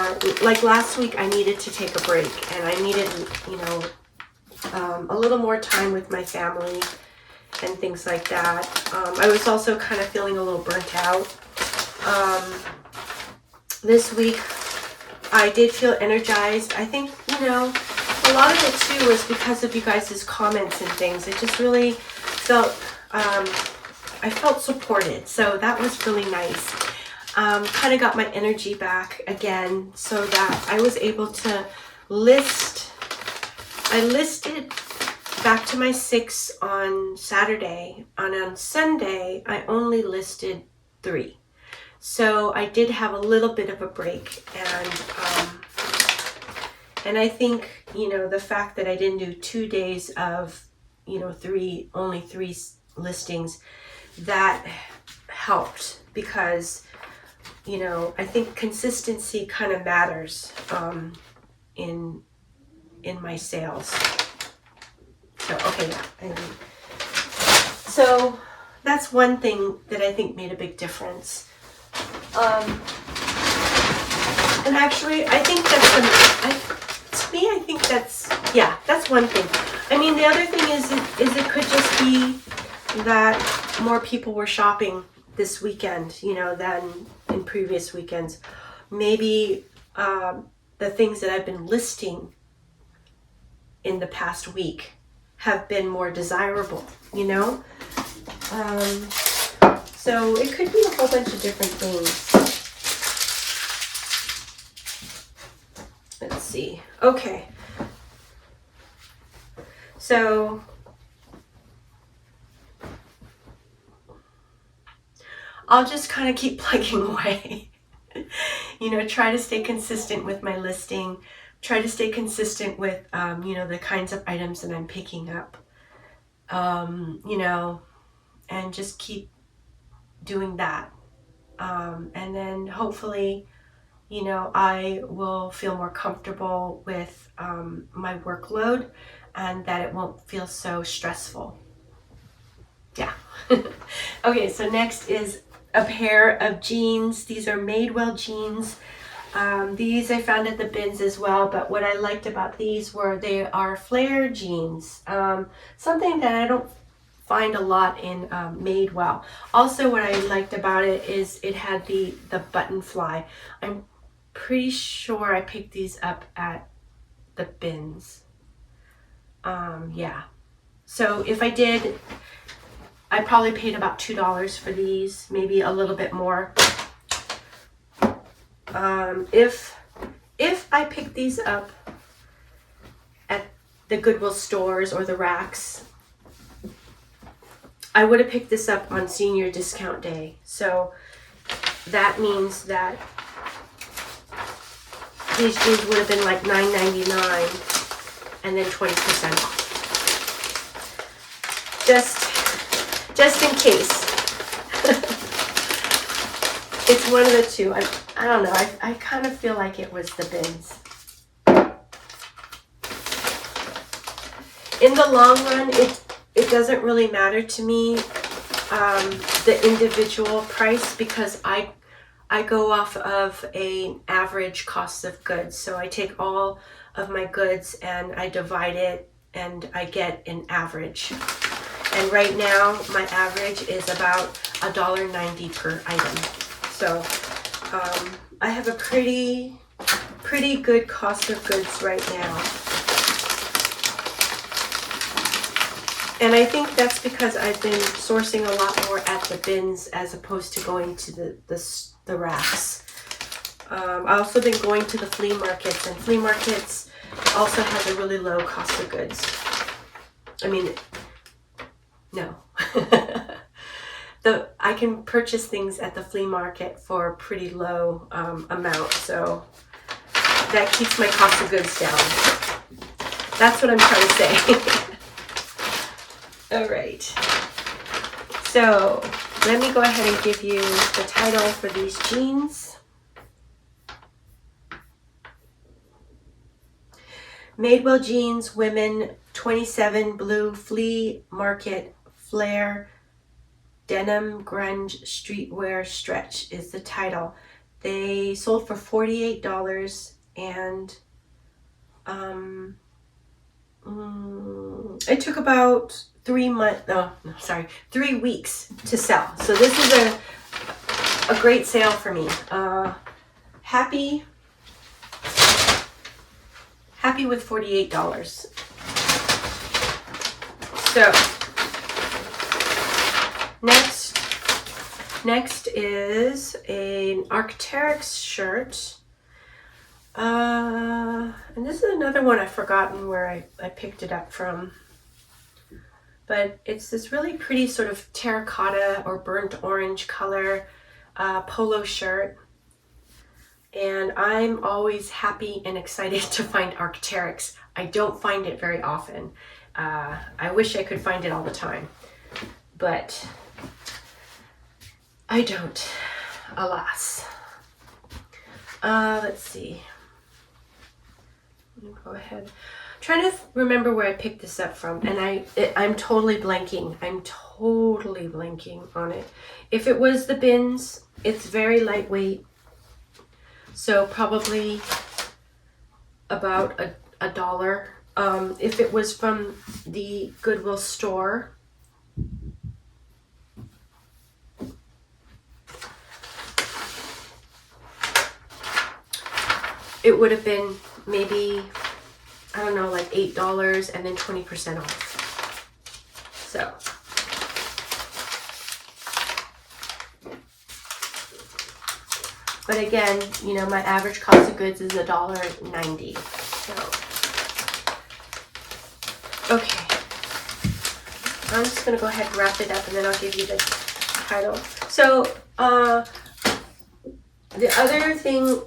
like last week I needed to take a break and I needed, a little more time with my family and things like that. I was also kind of feeling a little burnt out. This week I did feel energized. I think, a lot of it too was because of you guys' comments and things. It just really felt, I felt supported. So that was really nice. Kind of got my energy back again so that I was able to list. I listed back to my 6 on Saturday, and on Sunday I only listed 3. So I did have a little bit of a break, and I think, the fact that I didn't do 2 days of, only 3 listings, that helped because, I think consistency kind of matters in my sales. So, okay, yeah. So that's one thing that I think made a big difference. And actually, I think that's one thing. I mean, the other thing is it could just be that more people were shopping this weekend, than in previous weekends. Maybe the things that I've been listing in the past week have been more desirable, so it could be a whole bunch of different things. Let's see. Okay. So I'll just kind of keep plugging away. Try to stay consistent with my listing. Try to stay consistent with, the kinds of items that I'm picking up. And just keep doing that. And then hopefully, I will feel more comfortable with my workload and that it won't feel so stressful. Yeah. Okay, so next is a pair of jeans. These are Madewell jeans. These I found at the bins as well, but what I liked about these were they are flare jeans. Something that I don't find a lot in Madewell. Also, what I liked about it is it had the button fly. I'm pretty sure I picked these up at the bins. Yeah. So if I did, I probably paid about $2 for these, maybe a little bit more. If I picked these up at the Goodwill stores or the racks, I would have picked this up on senior discount day. So that means that these jeans would have been like $9.99 and then 20% off. Just in case. It's one of the two. I don't know. I kind of feel like it was the bins. In the long run, it doesn't really matter to me, the individual price, because I go off of an average cost of goods. So I take all of my goods and I divide it and I get an average. And right now my average is about $1.90 per item. So I have a pretty good cost of goods right now. And I think that's because I've been sourcing a lot more at the bins as opposed to going to the racks. I've also been going to the flea markets, and flea markets, It also has a really low cost of goods. I mean, no. I can purchase things at the flea market for a pretty low amount, so that keeps my cost of goods down. That's what I'm trying to say. All right. So let me go ahead and give you the title for these jeans. Madewell jeans, women, 27, blue, flea market, flare, denim, grunge, streetwear, stretch is the title. They sold for $48 and it took about 3 weeks to sell. So this is a great sale for me. Happy with $48. So next is an Arc'teryx shirt. And this is another one I've forgotten where I picked it up from. But it's this really pretty sort of terracotta or burnt orange color polo shirt. And I'm always happy and excited to find Arc'teryx. I don't find it very often. I wish I could find it all the time, but I don't, alas. Let's see. Let me go ahead. I'm trying to remember where I picked this up from, and I'm totally blanking. I'm totally blanking on it. If it was the bins, it's very lightweight. So probably about a dollar. If it was from the Goodwill store, it would have been maybe, I don't know, like $8 and then 20% off. So. But again, you know, my average cost of goods is $1.90. So, okay. I'm just going to go ahead and wrap it up and then I'll give you the title. So, the other thing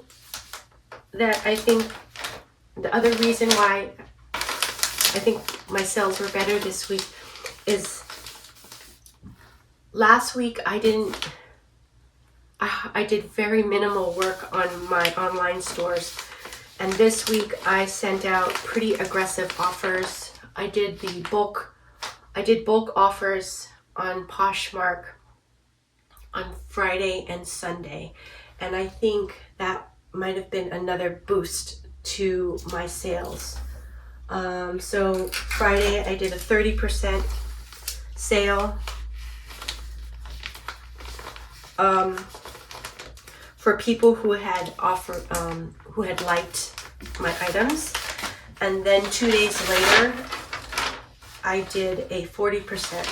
that I think, the other reason why I think my sales were better this week is last week I did very minimal work on my online stores, and this week I sent out pretty aggressive offers. I did bulk offers on Poshmark on Friday and Sunday, and I think that might have been another boost to my sales. So Friday I did a 30% sale. For people who had who had liked my items, and then 2 days later, I did a 40%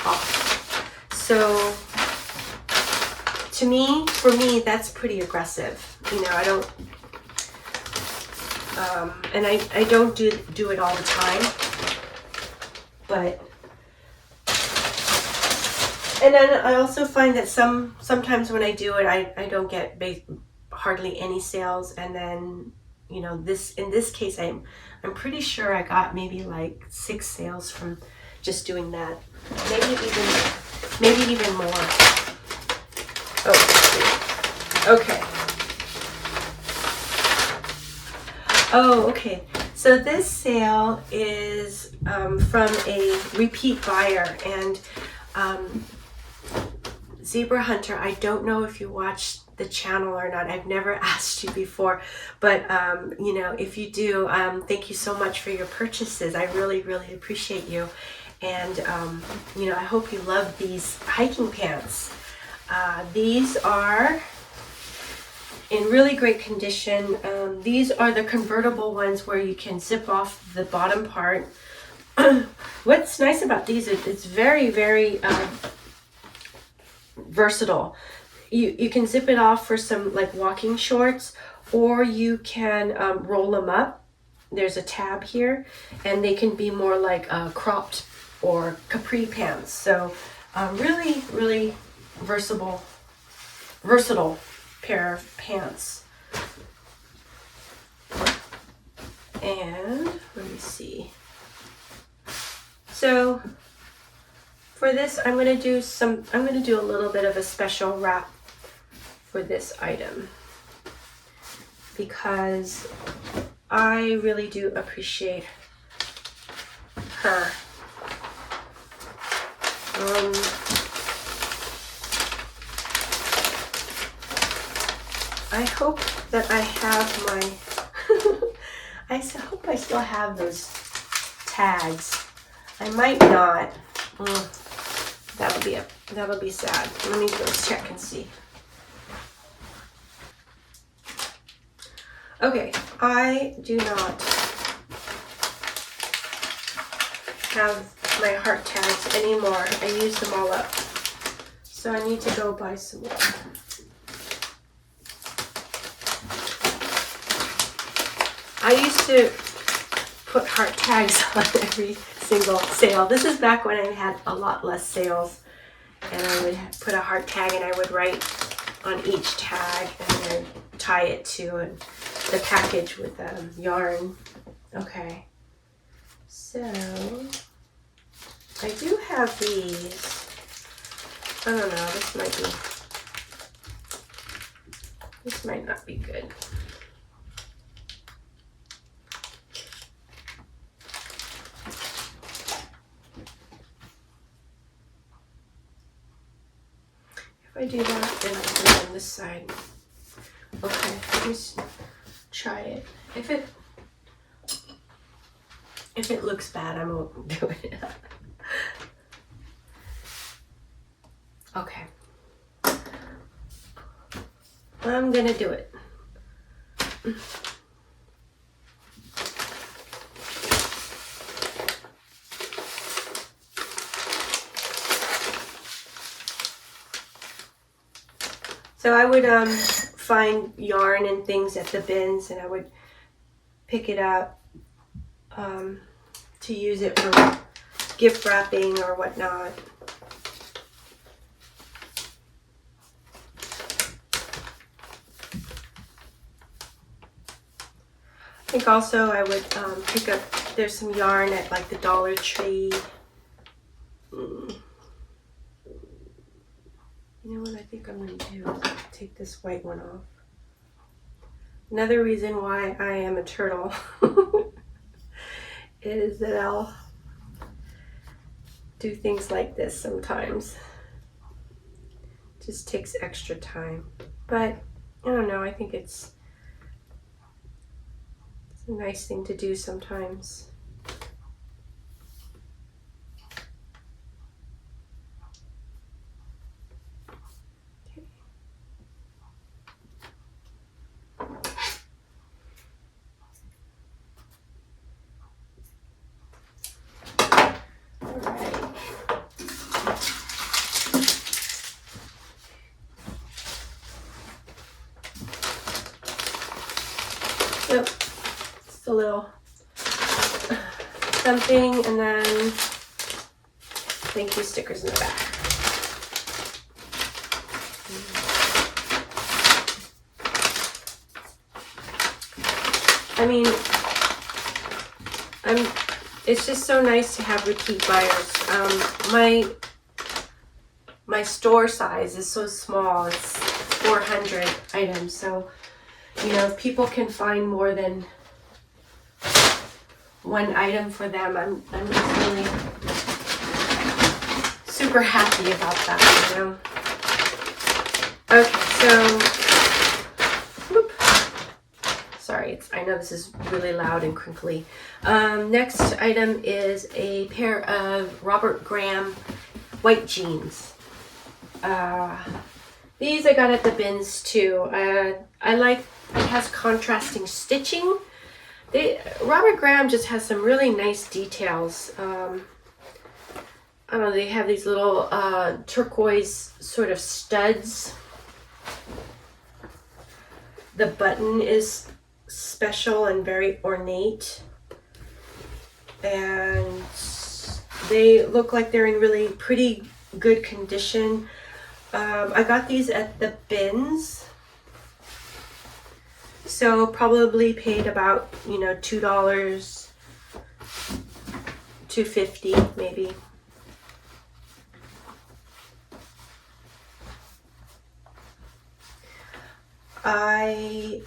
off. So, for me, that's pretty aggressive. You know, I don't, and I don't do it all the time, but. And then I also find that sometimes when I do it, I don't get hardly any sales. And then, you know, in this case, I'm pretty sure I got maybe like 6 sales from just doing that. Maybe even more. Oh, okay. Oh, okay. So this sale is from a repeat buyer, and Zebra Hunter, I don't know if you watched the channel or not. I've never asked you before, but you know, if you do, thank you so much for your purchases. I really, really appreciate you. And you know, I hope you love these hiking pants. These are in really great condition. These are the convertible ones where you can zip off the bottom part. What's nice about these is it's very, very versatile. You can zip it off for some like walking shorts, or you can roll them up there's a tab here, and they can be more like cropped or capri pants. So really, really versatile pair of pants. And let me see. So for this, I'm gonna do a little bit of a special wrap for this item because I really do appreciate her. I hope that I have my I hope I still have those tags. I might not. That'll be sad. Let me go check and see. Okay, I do not have my heart tags anymore. I used them all up. So I need to go buy some more. I used to put heart tags on every single sale. This is back when I had a lot less sales, and I would put a heart tag and I would write on each tag and then tie it to the package with yarn. Okay, so I do have these. I don't know, this might not be good. If I do that, then I'll put it on this side. Okay, let's try it. If it looks bad, I won't do it. Okay. I'm gonna do it. So I would find yarn and things at the bins, and I would pick it up to use it for gift wrapping or whatnot. I think also I would pick up, there's some yarn at like the Dollar Tree. You know what I think I'm going to do is take this white one off. Another reason why I am a turtle is that I'll do things like this sometimes. It just takes extra time. But I don't know, I think it's a nice thing to do sometimes. Yep, just a little something, and then thank you stickers in the back. I mean, it's just so nice to have repeat buyers. My store size is so small, it's 400 items, so you know, if people can find more than one item for them, I'm just really super happy about that, you know. Okay, so, whoop. Sorry, I know this is really loud and crinkly. Next item is a pair of Robert Graham white jeans. These I got at the bins too. I like, it has contrasting stitching. Robert Graham just has some really nice details. I don't know, they have these little turquoise sort of studs. The button is special and very ornate. And they look like they're in really pretty good condition. I got these at the bins. So probably paid about, you know, $2, $2.50 maybe. I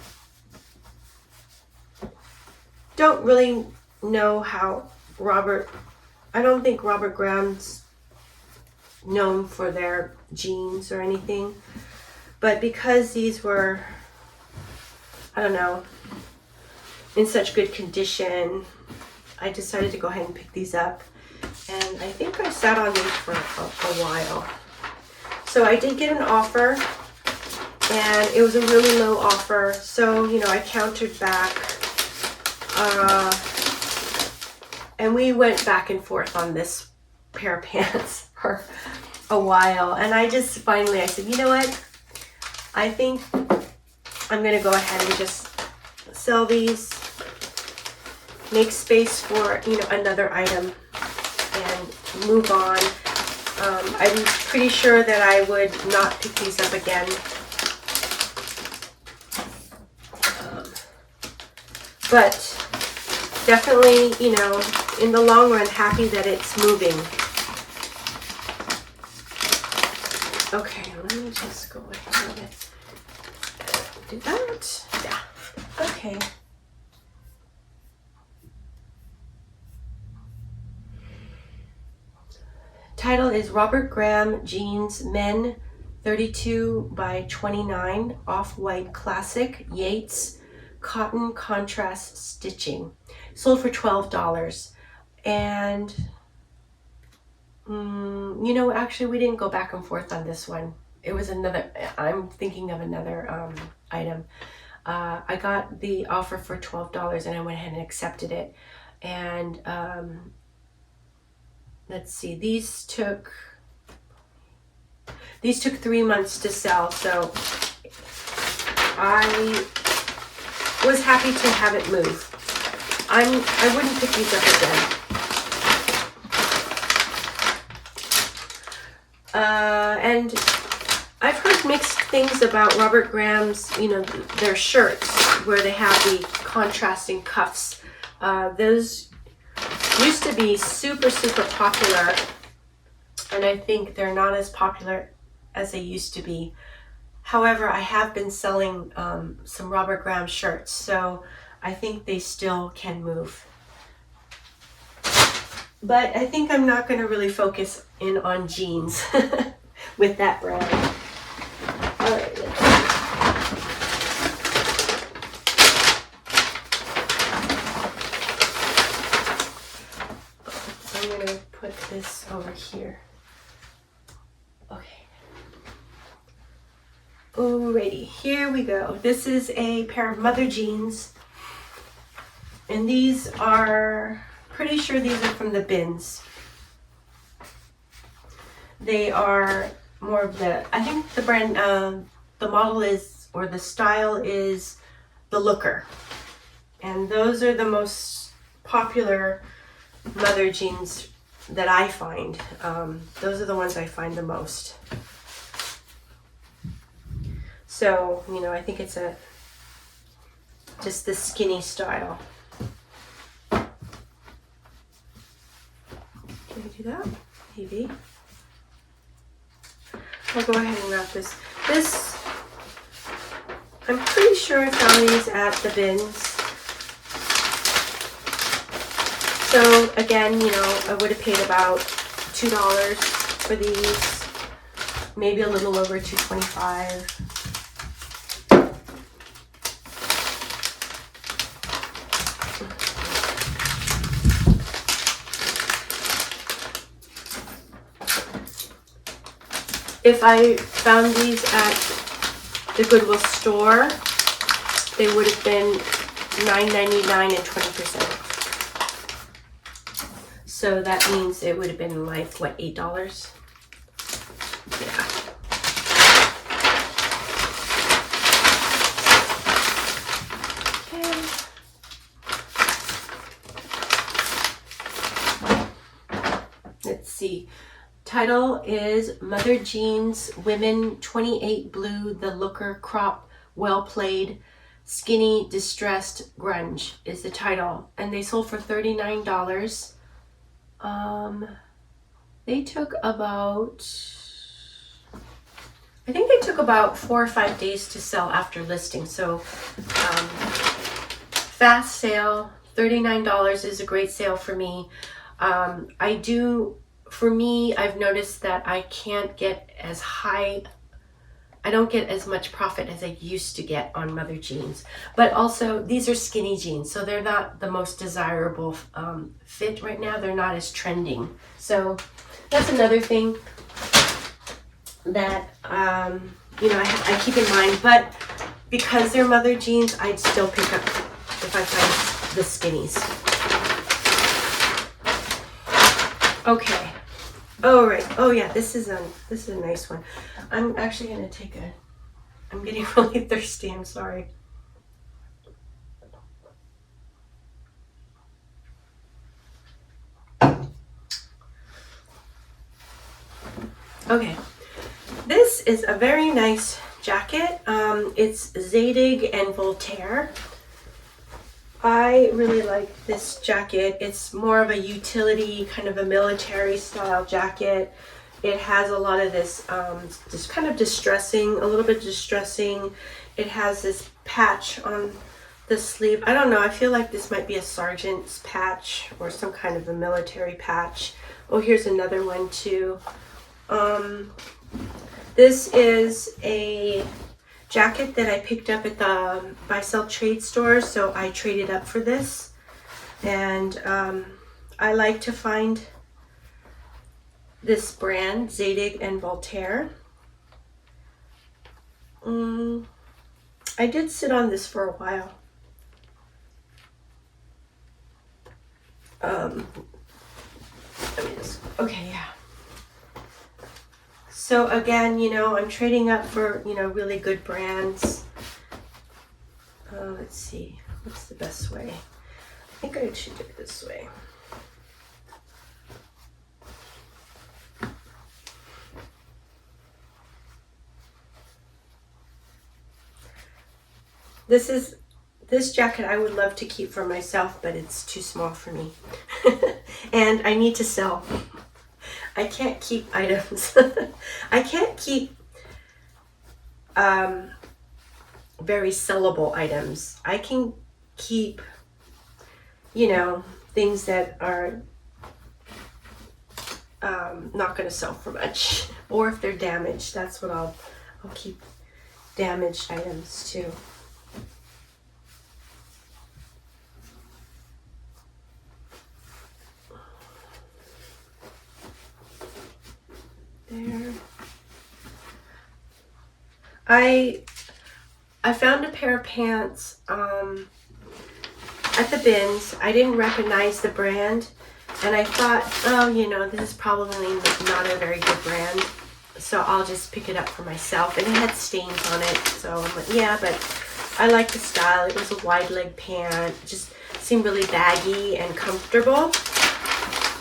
don't really know how I don't think Robert Graham's known for their jeans or anything, but because these were, I don't know, in such good condition, I decided to go ahead and pick these up. And I think I sat on these for a while. So I did get an offer, and it was a really low offer. So, you know, I countered back. And we went back and forth on this pair of pants for a while. And I just finally, I said, you know what? I think I'm going to go ahead and just sell these, make space for, you know, another item and move on. I'm pretty sure that I would not pick these up again. But definitely, you know, in the long run, happy that it's moving. Okay, let me just go ahead and do that. Yeah, okay. Title is Robert Graham Jeans Men 32 by 29 Off-White Classic Yates Cotton Contrast Stitching. Sold for $12. And you know, actually we didn't go back and forth on this one. It was another, I'm thinking of another item. I got the offer for $12 and I went ahead and accepted it. And let's see, these took 3 months to sell, so I was happy to have it move. I wouldn't pick these up again. And I've heard mixed things about Robert Graham's, you know, their shirts where they have the contrasting cuffs. Those used to be super popular, and I think they're not as popular as they used to be. However, I have been selling some Robert Graham shirts, so I think they still can move. But I think I'm not going to really focus in on jeans with that brand. All right, let's see. So I'm going to put this over here. Okay. Alrighty, here we go. This is a pair of mother jeans. And these are, pretty sure these are from the bins. They are more of the, I think the brand, the model is, or the style is the Looker. And those are the most popular mother jeans that I find. Those are the ones I find the most. So, you know, I think it's just the skinny style. Can I do that? Maybe. I'll go ahead and wrap this. I'm pretty sure I found these at the bins. So again, you know, I would have paid about $2 for these, maybe a little over $2.25. If I found these at the Goodwill store, they would have been $9.99 and 20%. So that means it would have been like, what, $8? Yeah. Okay. title is Mother Jeans Women 28 Blue, the Looker Crop, Well Played, Skinny Distressed Grunge is the title. And they sold for $39. They took about, I think they took about 4 or 5 days to sell after listing. So fast sale, $39 is a great sale for me. For me, I've noticed that I can't get as high, I don't get as much profit as I used to get on Mother Jeans. But also, these are skinny jeans, so they're not the most desirable fit right now. They're not as trending. So that's another thing that, I keep in mind. But because they're Mother Jeans, I'd still pick up if I find the skinnies. Okay. Oh, right. Oh, yeah. This is a nice one. I'm actually going to take I'm getting really thirsty. I'm sorry. Okay. This is a very nice jacket. It's Zadig and Voltaire. I really like this jacket. It's more of a utility, kind of a military style jacket. It has a lot of this kind of distressing, a little bit distressing. It has this patch on the sleeve. I don't know, I feel like this might be a sergeant's patch or some kind of a military patch. Oh, here's another one too. This is a jacket that I picked up at the buy sell trade store, so I traded up for this. And I like to find this brand, Zadig and Voltaire. I did sit on this for a while. Okay, yeah. So again, I'm trading up for, really good brands. Let's see, what's the best way? I think I should do it this way. This jacket I would love to keep for myself, but it's too small for me. And I need to sell. I can't keep items. I can't keep very sellable items. I can keep, things that are not going to sell for much. Or if they're damaged, that's what I'll keep damaged items too. There. I found a pair of pants at the bins. I didn't recognize the brand, and I thought, this is probably not a very good brand, so I'll just pick it up for myself. And it had stains on it, so I'm like, yeah, but I like the style. It was a wide leg pant. It just seemed really baggy and comfortable.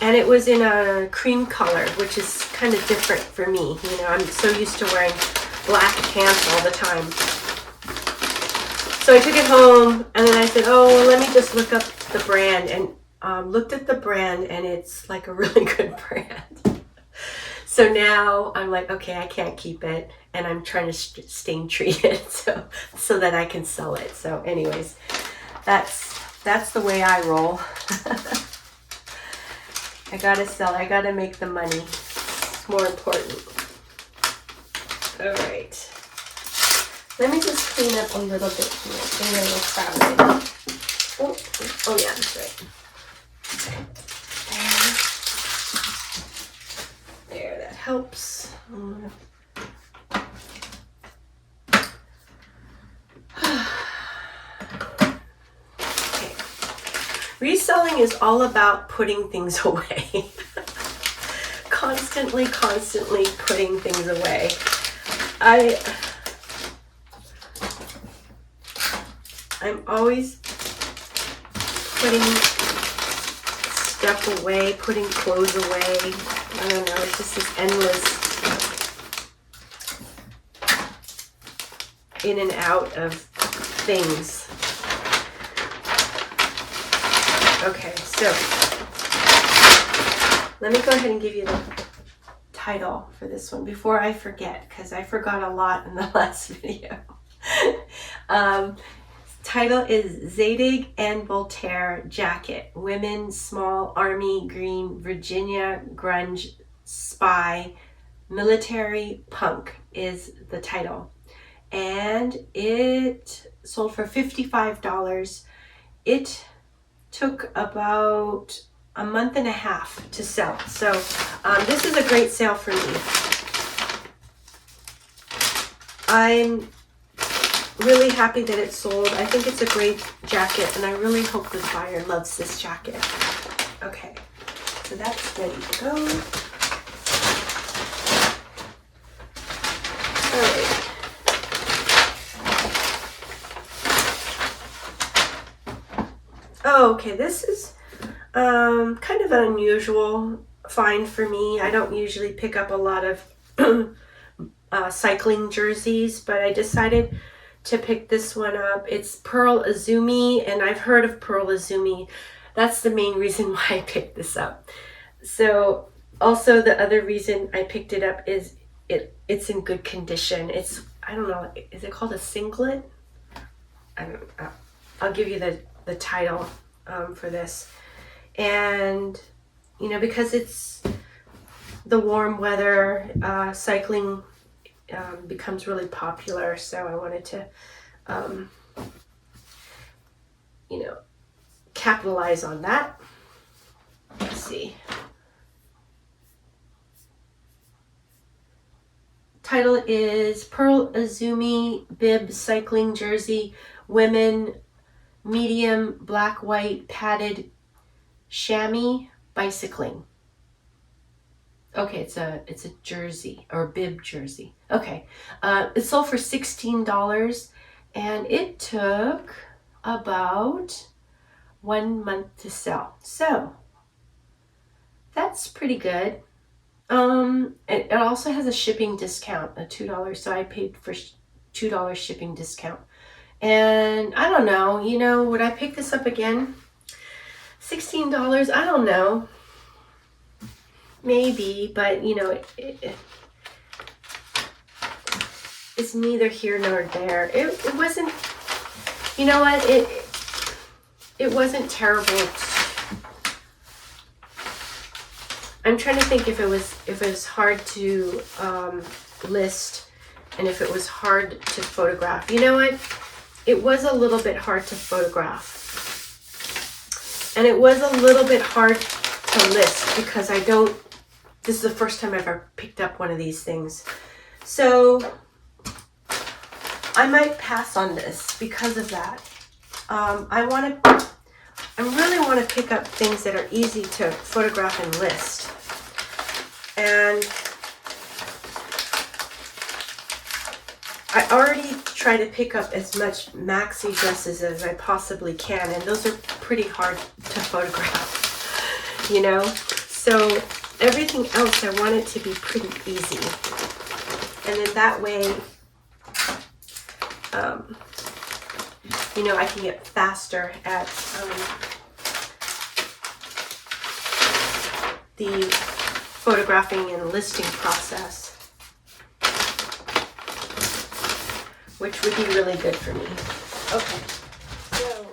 And it was in a cream color, which is kind of different for me. I'm so used to wearing black pants all the time. So I took it home, and then I said, oh, let me just look up the brand, and looked at the brand, and it's like a really good brand. So now I'm like, okay, I can't keep it, and I'm trying to stain treat it so that I can sell it. So anyways, that's the way I roll. I gotta sell, I gotta make the money. It's more important. All right. Let me just clean up a little bit here. Clean a little fabric. Oh yeah, that's right. There, that helps. Okay. Reselling is all about putting things away. Constantly putting things away. I'm always putting stuff away, putting clothes away. I don't know, it's just this endless in and out of things. Okay, so let me go ahead and give you the title for this one before I forget, because I forgot a lot in the last video. Title is Zadig and Voltaire Jacket, Women, Small, Army, Green, Virginia, Grunge, Spy, Military, Punk is the title. And it sold for $55. It took about a month and a half to sell. So this is a great sale for me. I'm really happy that it sold. I think it's a great jacket, and I really hope the buyer loves this jacket. Okay, so that's ready to go. All right. Oh, okay, this is kind of an unusual find for me. I don't usually pick up a lot of cycling jerseys, but I decided to pick this one up. It's Pearl Izumi, and I've heard of Pearl Izumi. That's the main reason why I picked this up. So also the other reason I picked it up is it's in good condition. It's, I don't know, is it called a singlet? I don't know. I'll give you the title for this. And you know, because it's the warm weather, cycling becomes really popular, so I wanted to you know, capitalize on that. Let's see. Title is Pearl Izumi Bib Cycling Jersey, Women, Medium, Black, White, Padded, Chamois, Bicycling. Okay, it's a jersey, or bib jersey. Okay, it sold for $16, and it took about 1 month to sell. So that's pretty good. It also has a shipping discount, a $2, so I paid for $2 shipping discount. And I don't know, you know, would I pick this up again? $16, I don't know. Maybe, but you know, it's neither here nor there. It wasn't, you know what, it wasn't terrible. I'm trying to think if it was hard to list, and if it was hard to photograph. You know what? It was a little bit hard to photograph. And it was a little bit hard to list because this is the first time I've ever picked up one of these things. So I might pass on this because of that. I really want to pick up things that are easy to photograph and list. And I already try to pick up as much maxi dresses as I possibly can, and those are pretty hard to photograph, you know? So everything else, I want it to be pretty easy. And then that way, you know, I can get faster at the photographing and listing process, which would be really good for me. Okay, so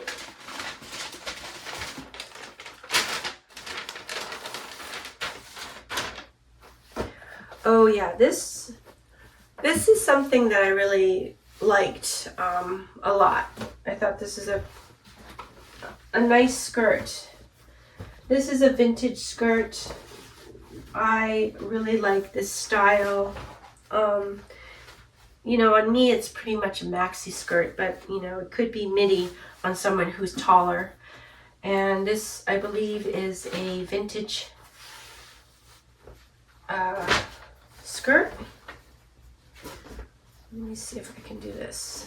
oh yeah, this is something that I really liked a lot. I thought this is a nice skirt. This is a vintage skirt. I really like this style. You know, on me it's pretty much a maxi skirt, but you know, it could be midi on someone who's taller. And this, I believe, is a vintage skirt. Let me see if I can do this.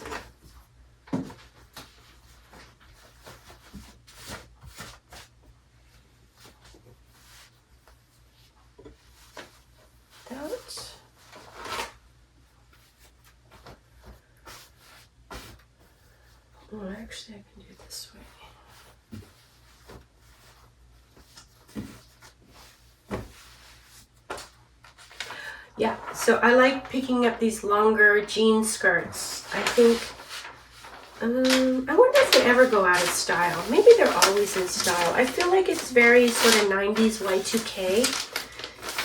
Oh, actually, I can do it this way. Yeah, so I like picking up these longer jean skirts. I think, I wonder if they ever go out of style. Maybe they're always in style. I feel like it's very sort of 90s Y2K.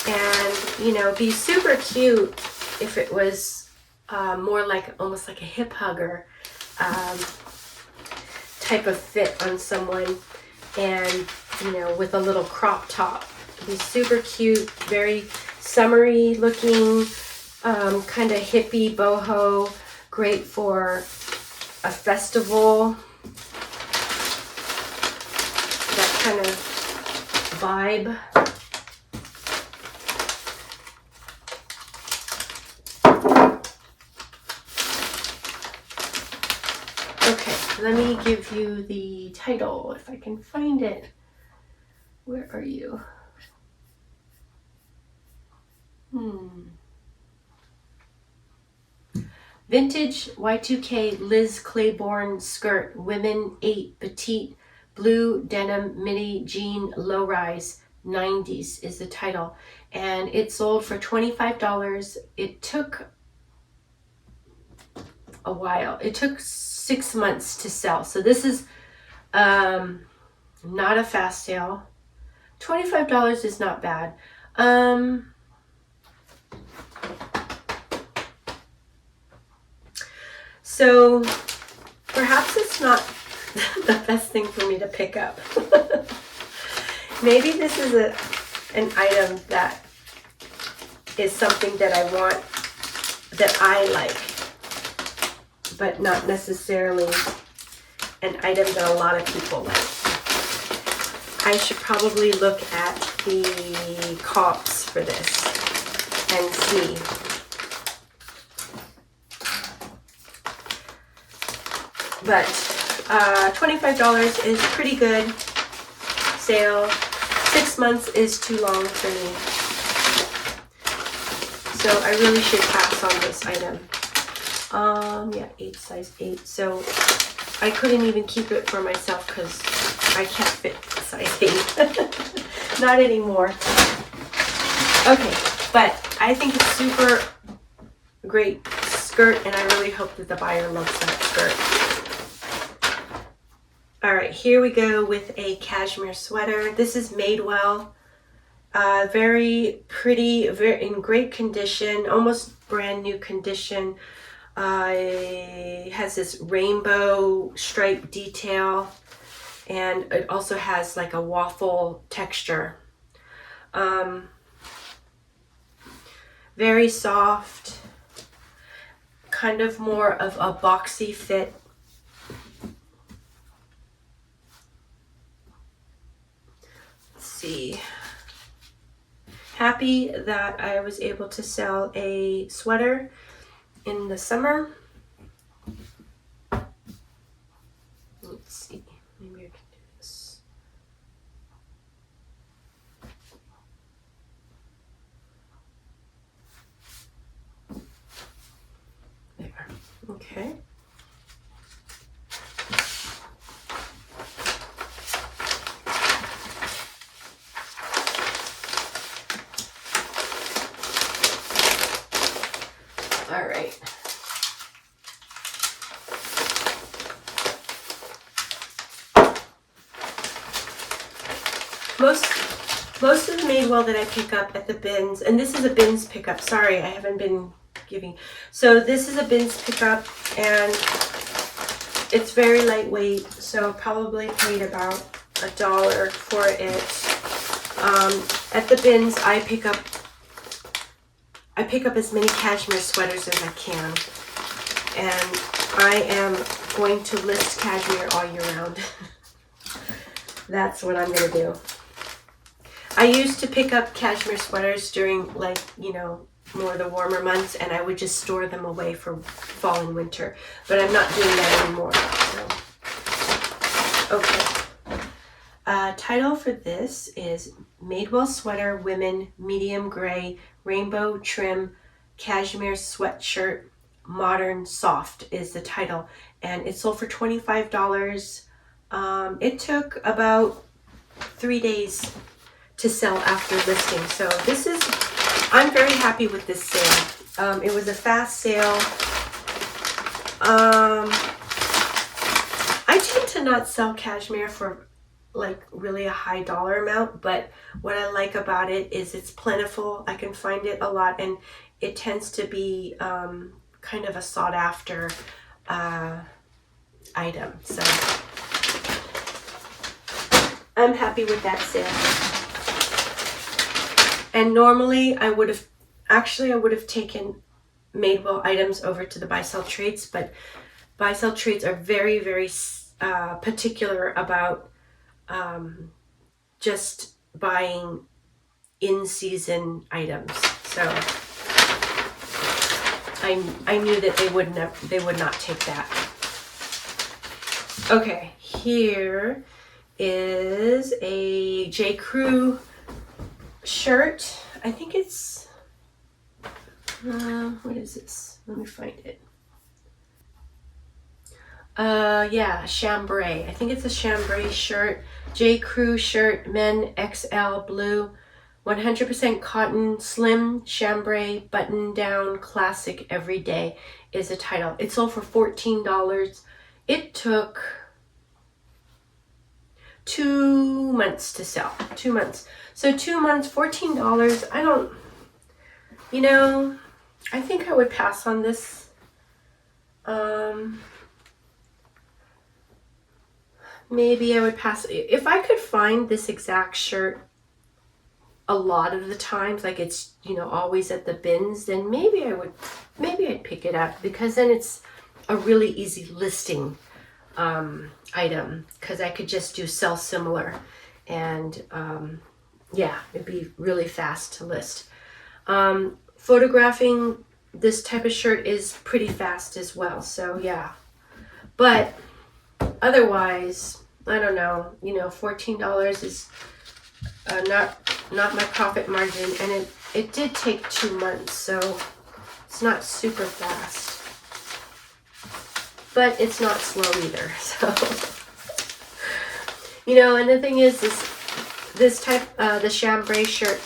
And, you know, be super cute if it was more like, almost like a hip hugger type of fit on someone. And, you know, with a little crop top. It'd be super cute, very summery looking, kind of hippie boho, great for a festival, that kind of vibe. Okay, let me give you the title if I can find it. Where are you? Vintage Y2K Liz Claiborne skirt, women 8, petite, blue denim midi jean low rise, 90s is the title. And it sold for $25. It took a while. It took 6 months to sell. So this is not a fast sale. $25 is not bad. So perhaps it's not the best thing for me to pick up. Maybe this is an item that is something that I want, that I like, but not necessarily an item that a lot of people like. I should probably look at the comps for this and see. But $25 is pretty good sale. 6 months is too long for me. So I really should pass on this item. Yeah, 8, size 8. So I couldn't even keep it for myself because I can't fit size 8. Not anymore. Okay, but I think it's super great skirt, and I really hope that the buyer loves that skirt. All right, here we go with a cashmere sweater. This is Madewell. Very pretty, very in great condition, almost brand new condition. It has this rainbow stripe detail, and it also has like a waffle texture. Very soft, kind of more of a boxy fit. See. Happy that I was able to sell a sweater in the summer. Let's see, maybe I can do this. There, okay. All right. Most of the Madewell that I pick up at the bins, and this is a bins pickup. Sorry, I haven't been giving. So this is a bins pickup, and it's very lightweight. So probably paid about $1 for it. At the bins, I pick up as many cashmere sweaters as I can, and I am going to list cashmere all year round. That's what I'm going to do. I used to pick up cashmere sweaters during, like, you know, more of the warmer months, and I would just store them away for fall and winter, but I'm not doing that anymore. So. Okay. Title for this is Madewell Sweater Women Medium Gray Rainbow Trim Cashmere Sweatshirt Modern Soft is the title, and it sold for $25. It took about 3 days to sell after listing. So I'm very happy with this sale. It was a fast sale. I tend to not sell cashmere for like really a high dollar amount, but what I like about it is it's plentiful. I can find it a lot, and it tends to be kind of a sought after item. So I'm happy with that sale. And normally I would have taken Madewell items over to the buy sell trades, but buy sell trades are very, very particular about just buying in season items. So I knew that they would not take that. Okay, here is a J.Crew shirt. I think it's what is this? Let me find it. Yeah, Chambray. I think it's a Chambray shirt. J.Crew shirt, men XL blue, 100% cotton, slim chambray, button down, classic everyday is the title. It sold for $14. It took 2 months to sell. 2 months. So 2 months, $14. I think I would pass on this. Maybe I would pass. If I could find this exact shirt a lot of the times, like it's, always at the bins, then maybe I'd pick it up, because then it's a really easy listing item, because I could just do sell similar, and yeah, it'd be really fast to list. Photographing this type of shirt is pretty fast as well, so yeah. But otherwise, I don't know, $14 is not my profit margin, and it did take 2 months, so it's not super fast, but it's not slow either. So and the thing is this type, the chambray shirt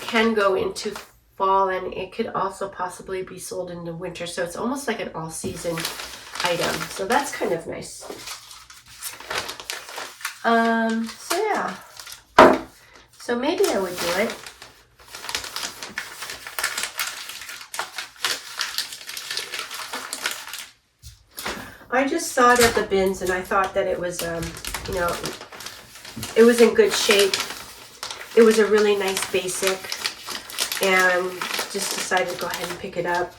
can go into fall, and it could also possibly be sold in the winter, so it's almost like an all season item, so that's kind of nice. So yeah, so maybe I would do it. I just saw it at the bins, and I thought that it was it was in good shape. It was a really nice basic, and just decided to go ahead and pick it up.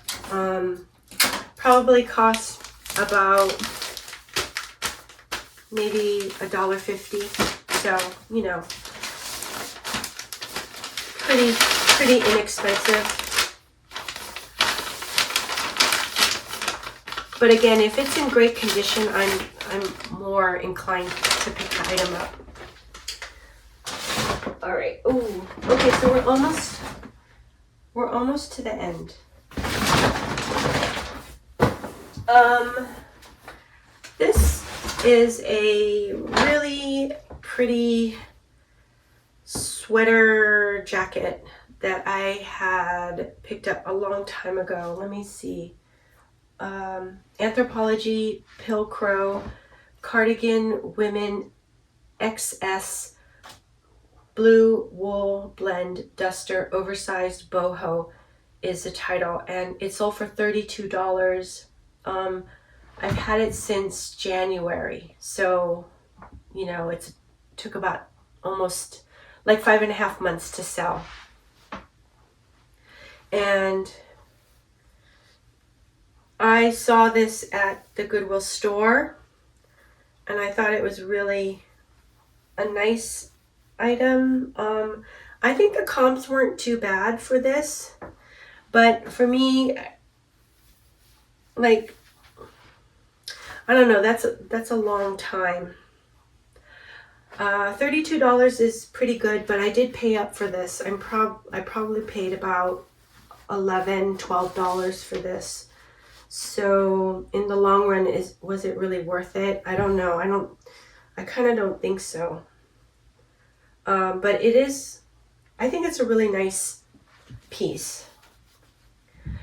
Probably cost about maybe $1.50, so pretty inexpensive. But again, if it's in great condition, I'm more inclined to pick the item up. All right. Ooh. Okay, so we're almost to the end. This is a really pretty sweater jacket that I had picked up a long time ago. Let me see. Anthropology Pilcrow Cardigan Women XS Blue Wool Blend Duster Oversized Boho is the title, and it sold for $32. I've had it since January, so it took about almost like 5.5 months to sell. And I saw this at the Goodwill store, and I thought it was really a nice item. I think the comps weren't too bad for this, but for me, like, I don't know, that's a long time. $32 is pretty good, but I did pay up for this. I probably paid about $11, $12 for this. So in the long run, was it really worth it? I don't know. I kind of don't think so. But it is, I think it's a really nice piece.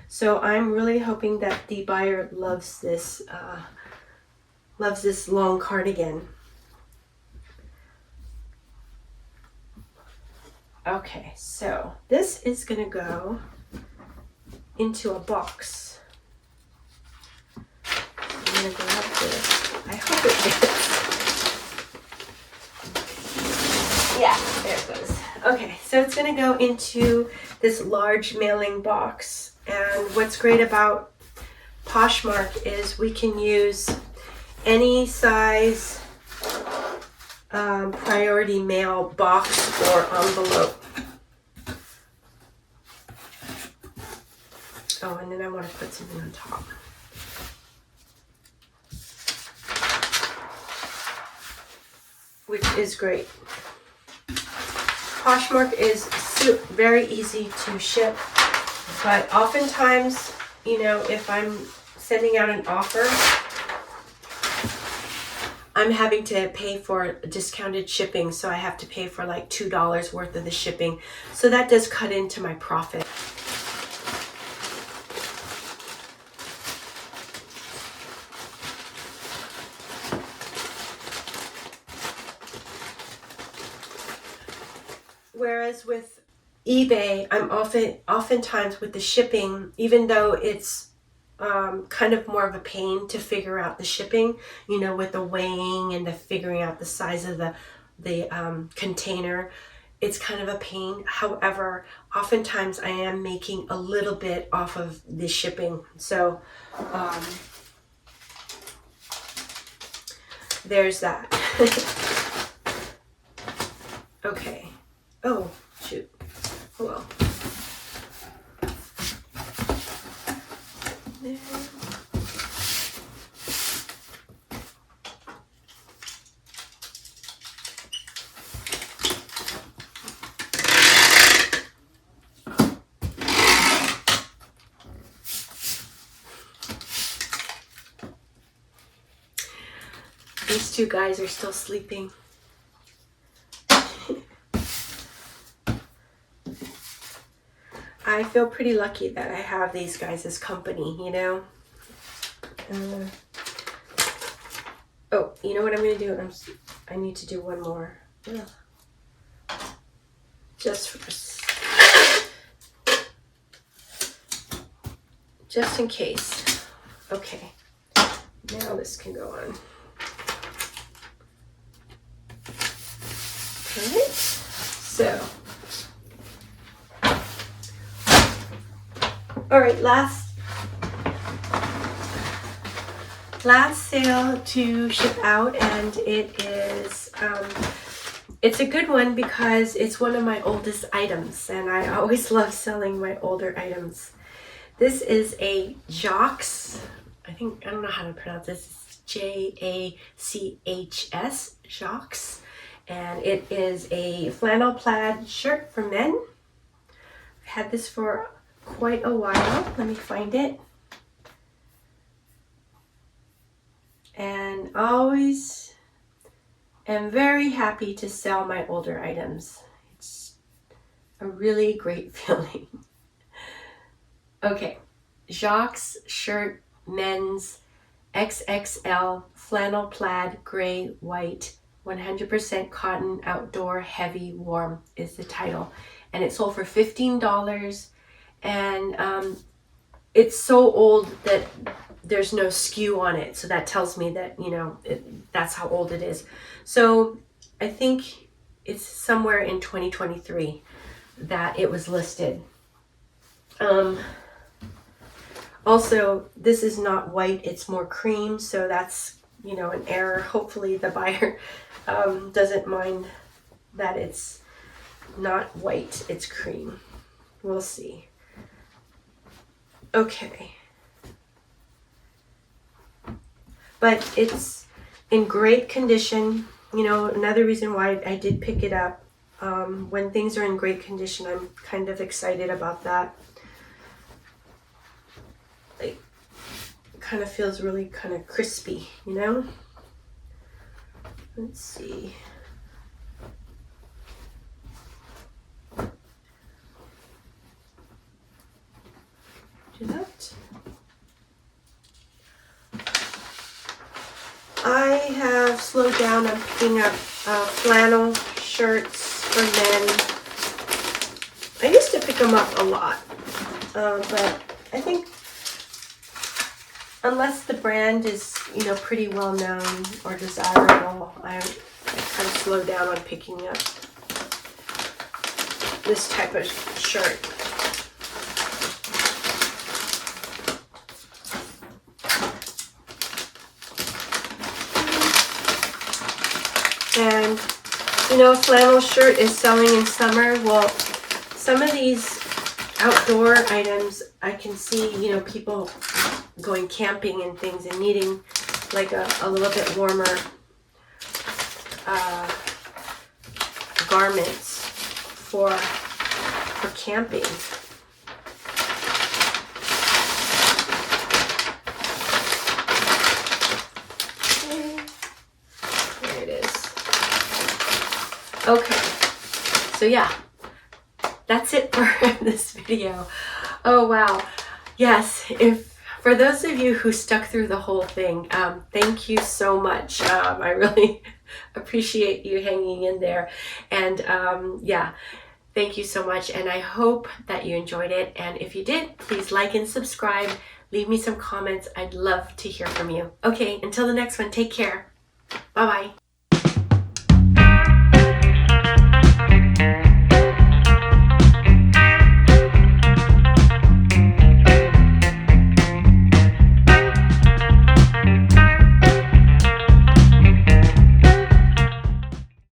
So I'm really hoping that the buyer loves this long cardigan. Okay, so this is gonna go into a box. I'm gonna grab this. I hope it fits. Yeah, there it goes. Okay, so it's gonna go into this large mailing box. And what's great about Poshmark is we can use any size priority mail box or envelope. Oh, and then I want to put something on top. Which is great. Poshmark is very easy to ship, but oftentimes, you know, if I'm sending out an offer, I'm having to pay for discounted shipping, so I have to pay for like $2 worth of the shipping. So that does cut into my profit. Whereas with eBay, I'm oftentimes with the shipping, even though it's kind of more of a pain to figure out the shipping, you know, with the weighing and the figuring out the size of the container, it's kind of a pain. However, oftentimes I am making a little bit off of the shipping. So there's that. Okay. Oh, shoot. Oh well. There. These two guys are still sleeping. I feel pretty lucky that I have these guys as company, you know. Oh, you know what I'm going to do? I need to do one more. Yeah. Just in case. Okay. Now this can go on. Alright. So. Alright, last sale to ship out, and it is it's a good one because it's one of my oldest items, and I always love selling my older items. This is a Jachs. I don't know how to pronounce this. It's Jachs, Jachs, and it is a flannel plaid shirt for men. I've had this for quite a while. Let me find it. And always am very happy to sell my older items. It's a really great feeling. Okay, Jachs shirt, men's, XXL, flannel plaid, gray, white, 100% cotton, outdoor, heavy, warm is the title. And it sold for $15. And it's so old that there's no SKU on it. So that tells me that, you know, that's how old it is. So I think it's somewhere in 2023 that it was listed. Also, this is not white, it's more cream. So that's, you know, an error. Hopefully the buyer doesn't mind that it's not white, it's cream. We'll see. Okay. But it's in great condition. You know, another reason why I did pick it up. When things are in great condition, I'm kind of excited about that. Like, kind of feels really kind of crispy, you know? Let's see. Do that. I have slowed down on picking up flannel shirts for men. I used to pick them up a lot, but I think unless the brand is, you know, pretty well known or desirable, I kind of slow down on picking up this type of shirt. And, you know, a flannel shirt is selling in summer. Well, some of these outdoor items, I can see, you know, people going camping and things and needing like a little bit warmer garments for camping. There it is. Okay, so yeah, that's it for this video. Oh wow, yes, for those of you who stuck through the whole thing, thank you so much. I really appreciate you hanging in there, and yeah, thank you so much, and I hope that you enjoyed it. And if you did, please like and subscribe, leave me some comments. I'd love to hear from you. Okay, until the next one, take care. Bye bye.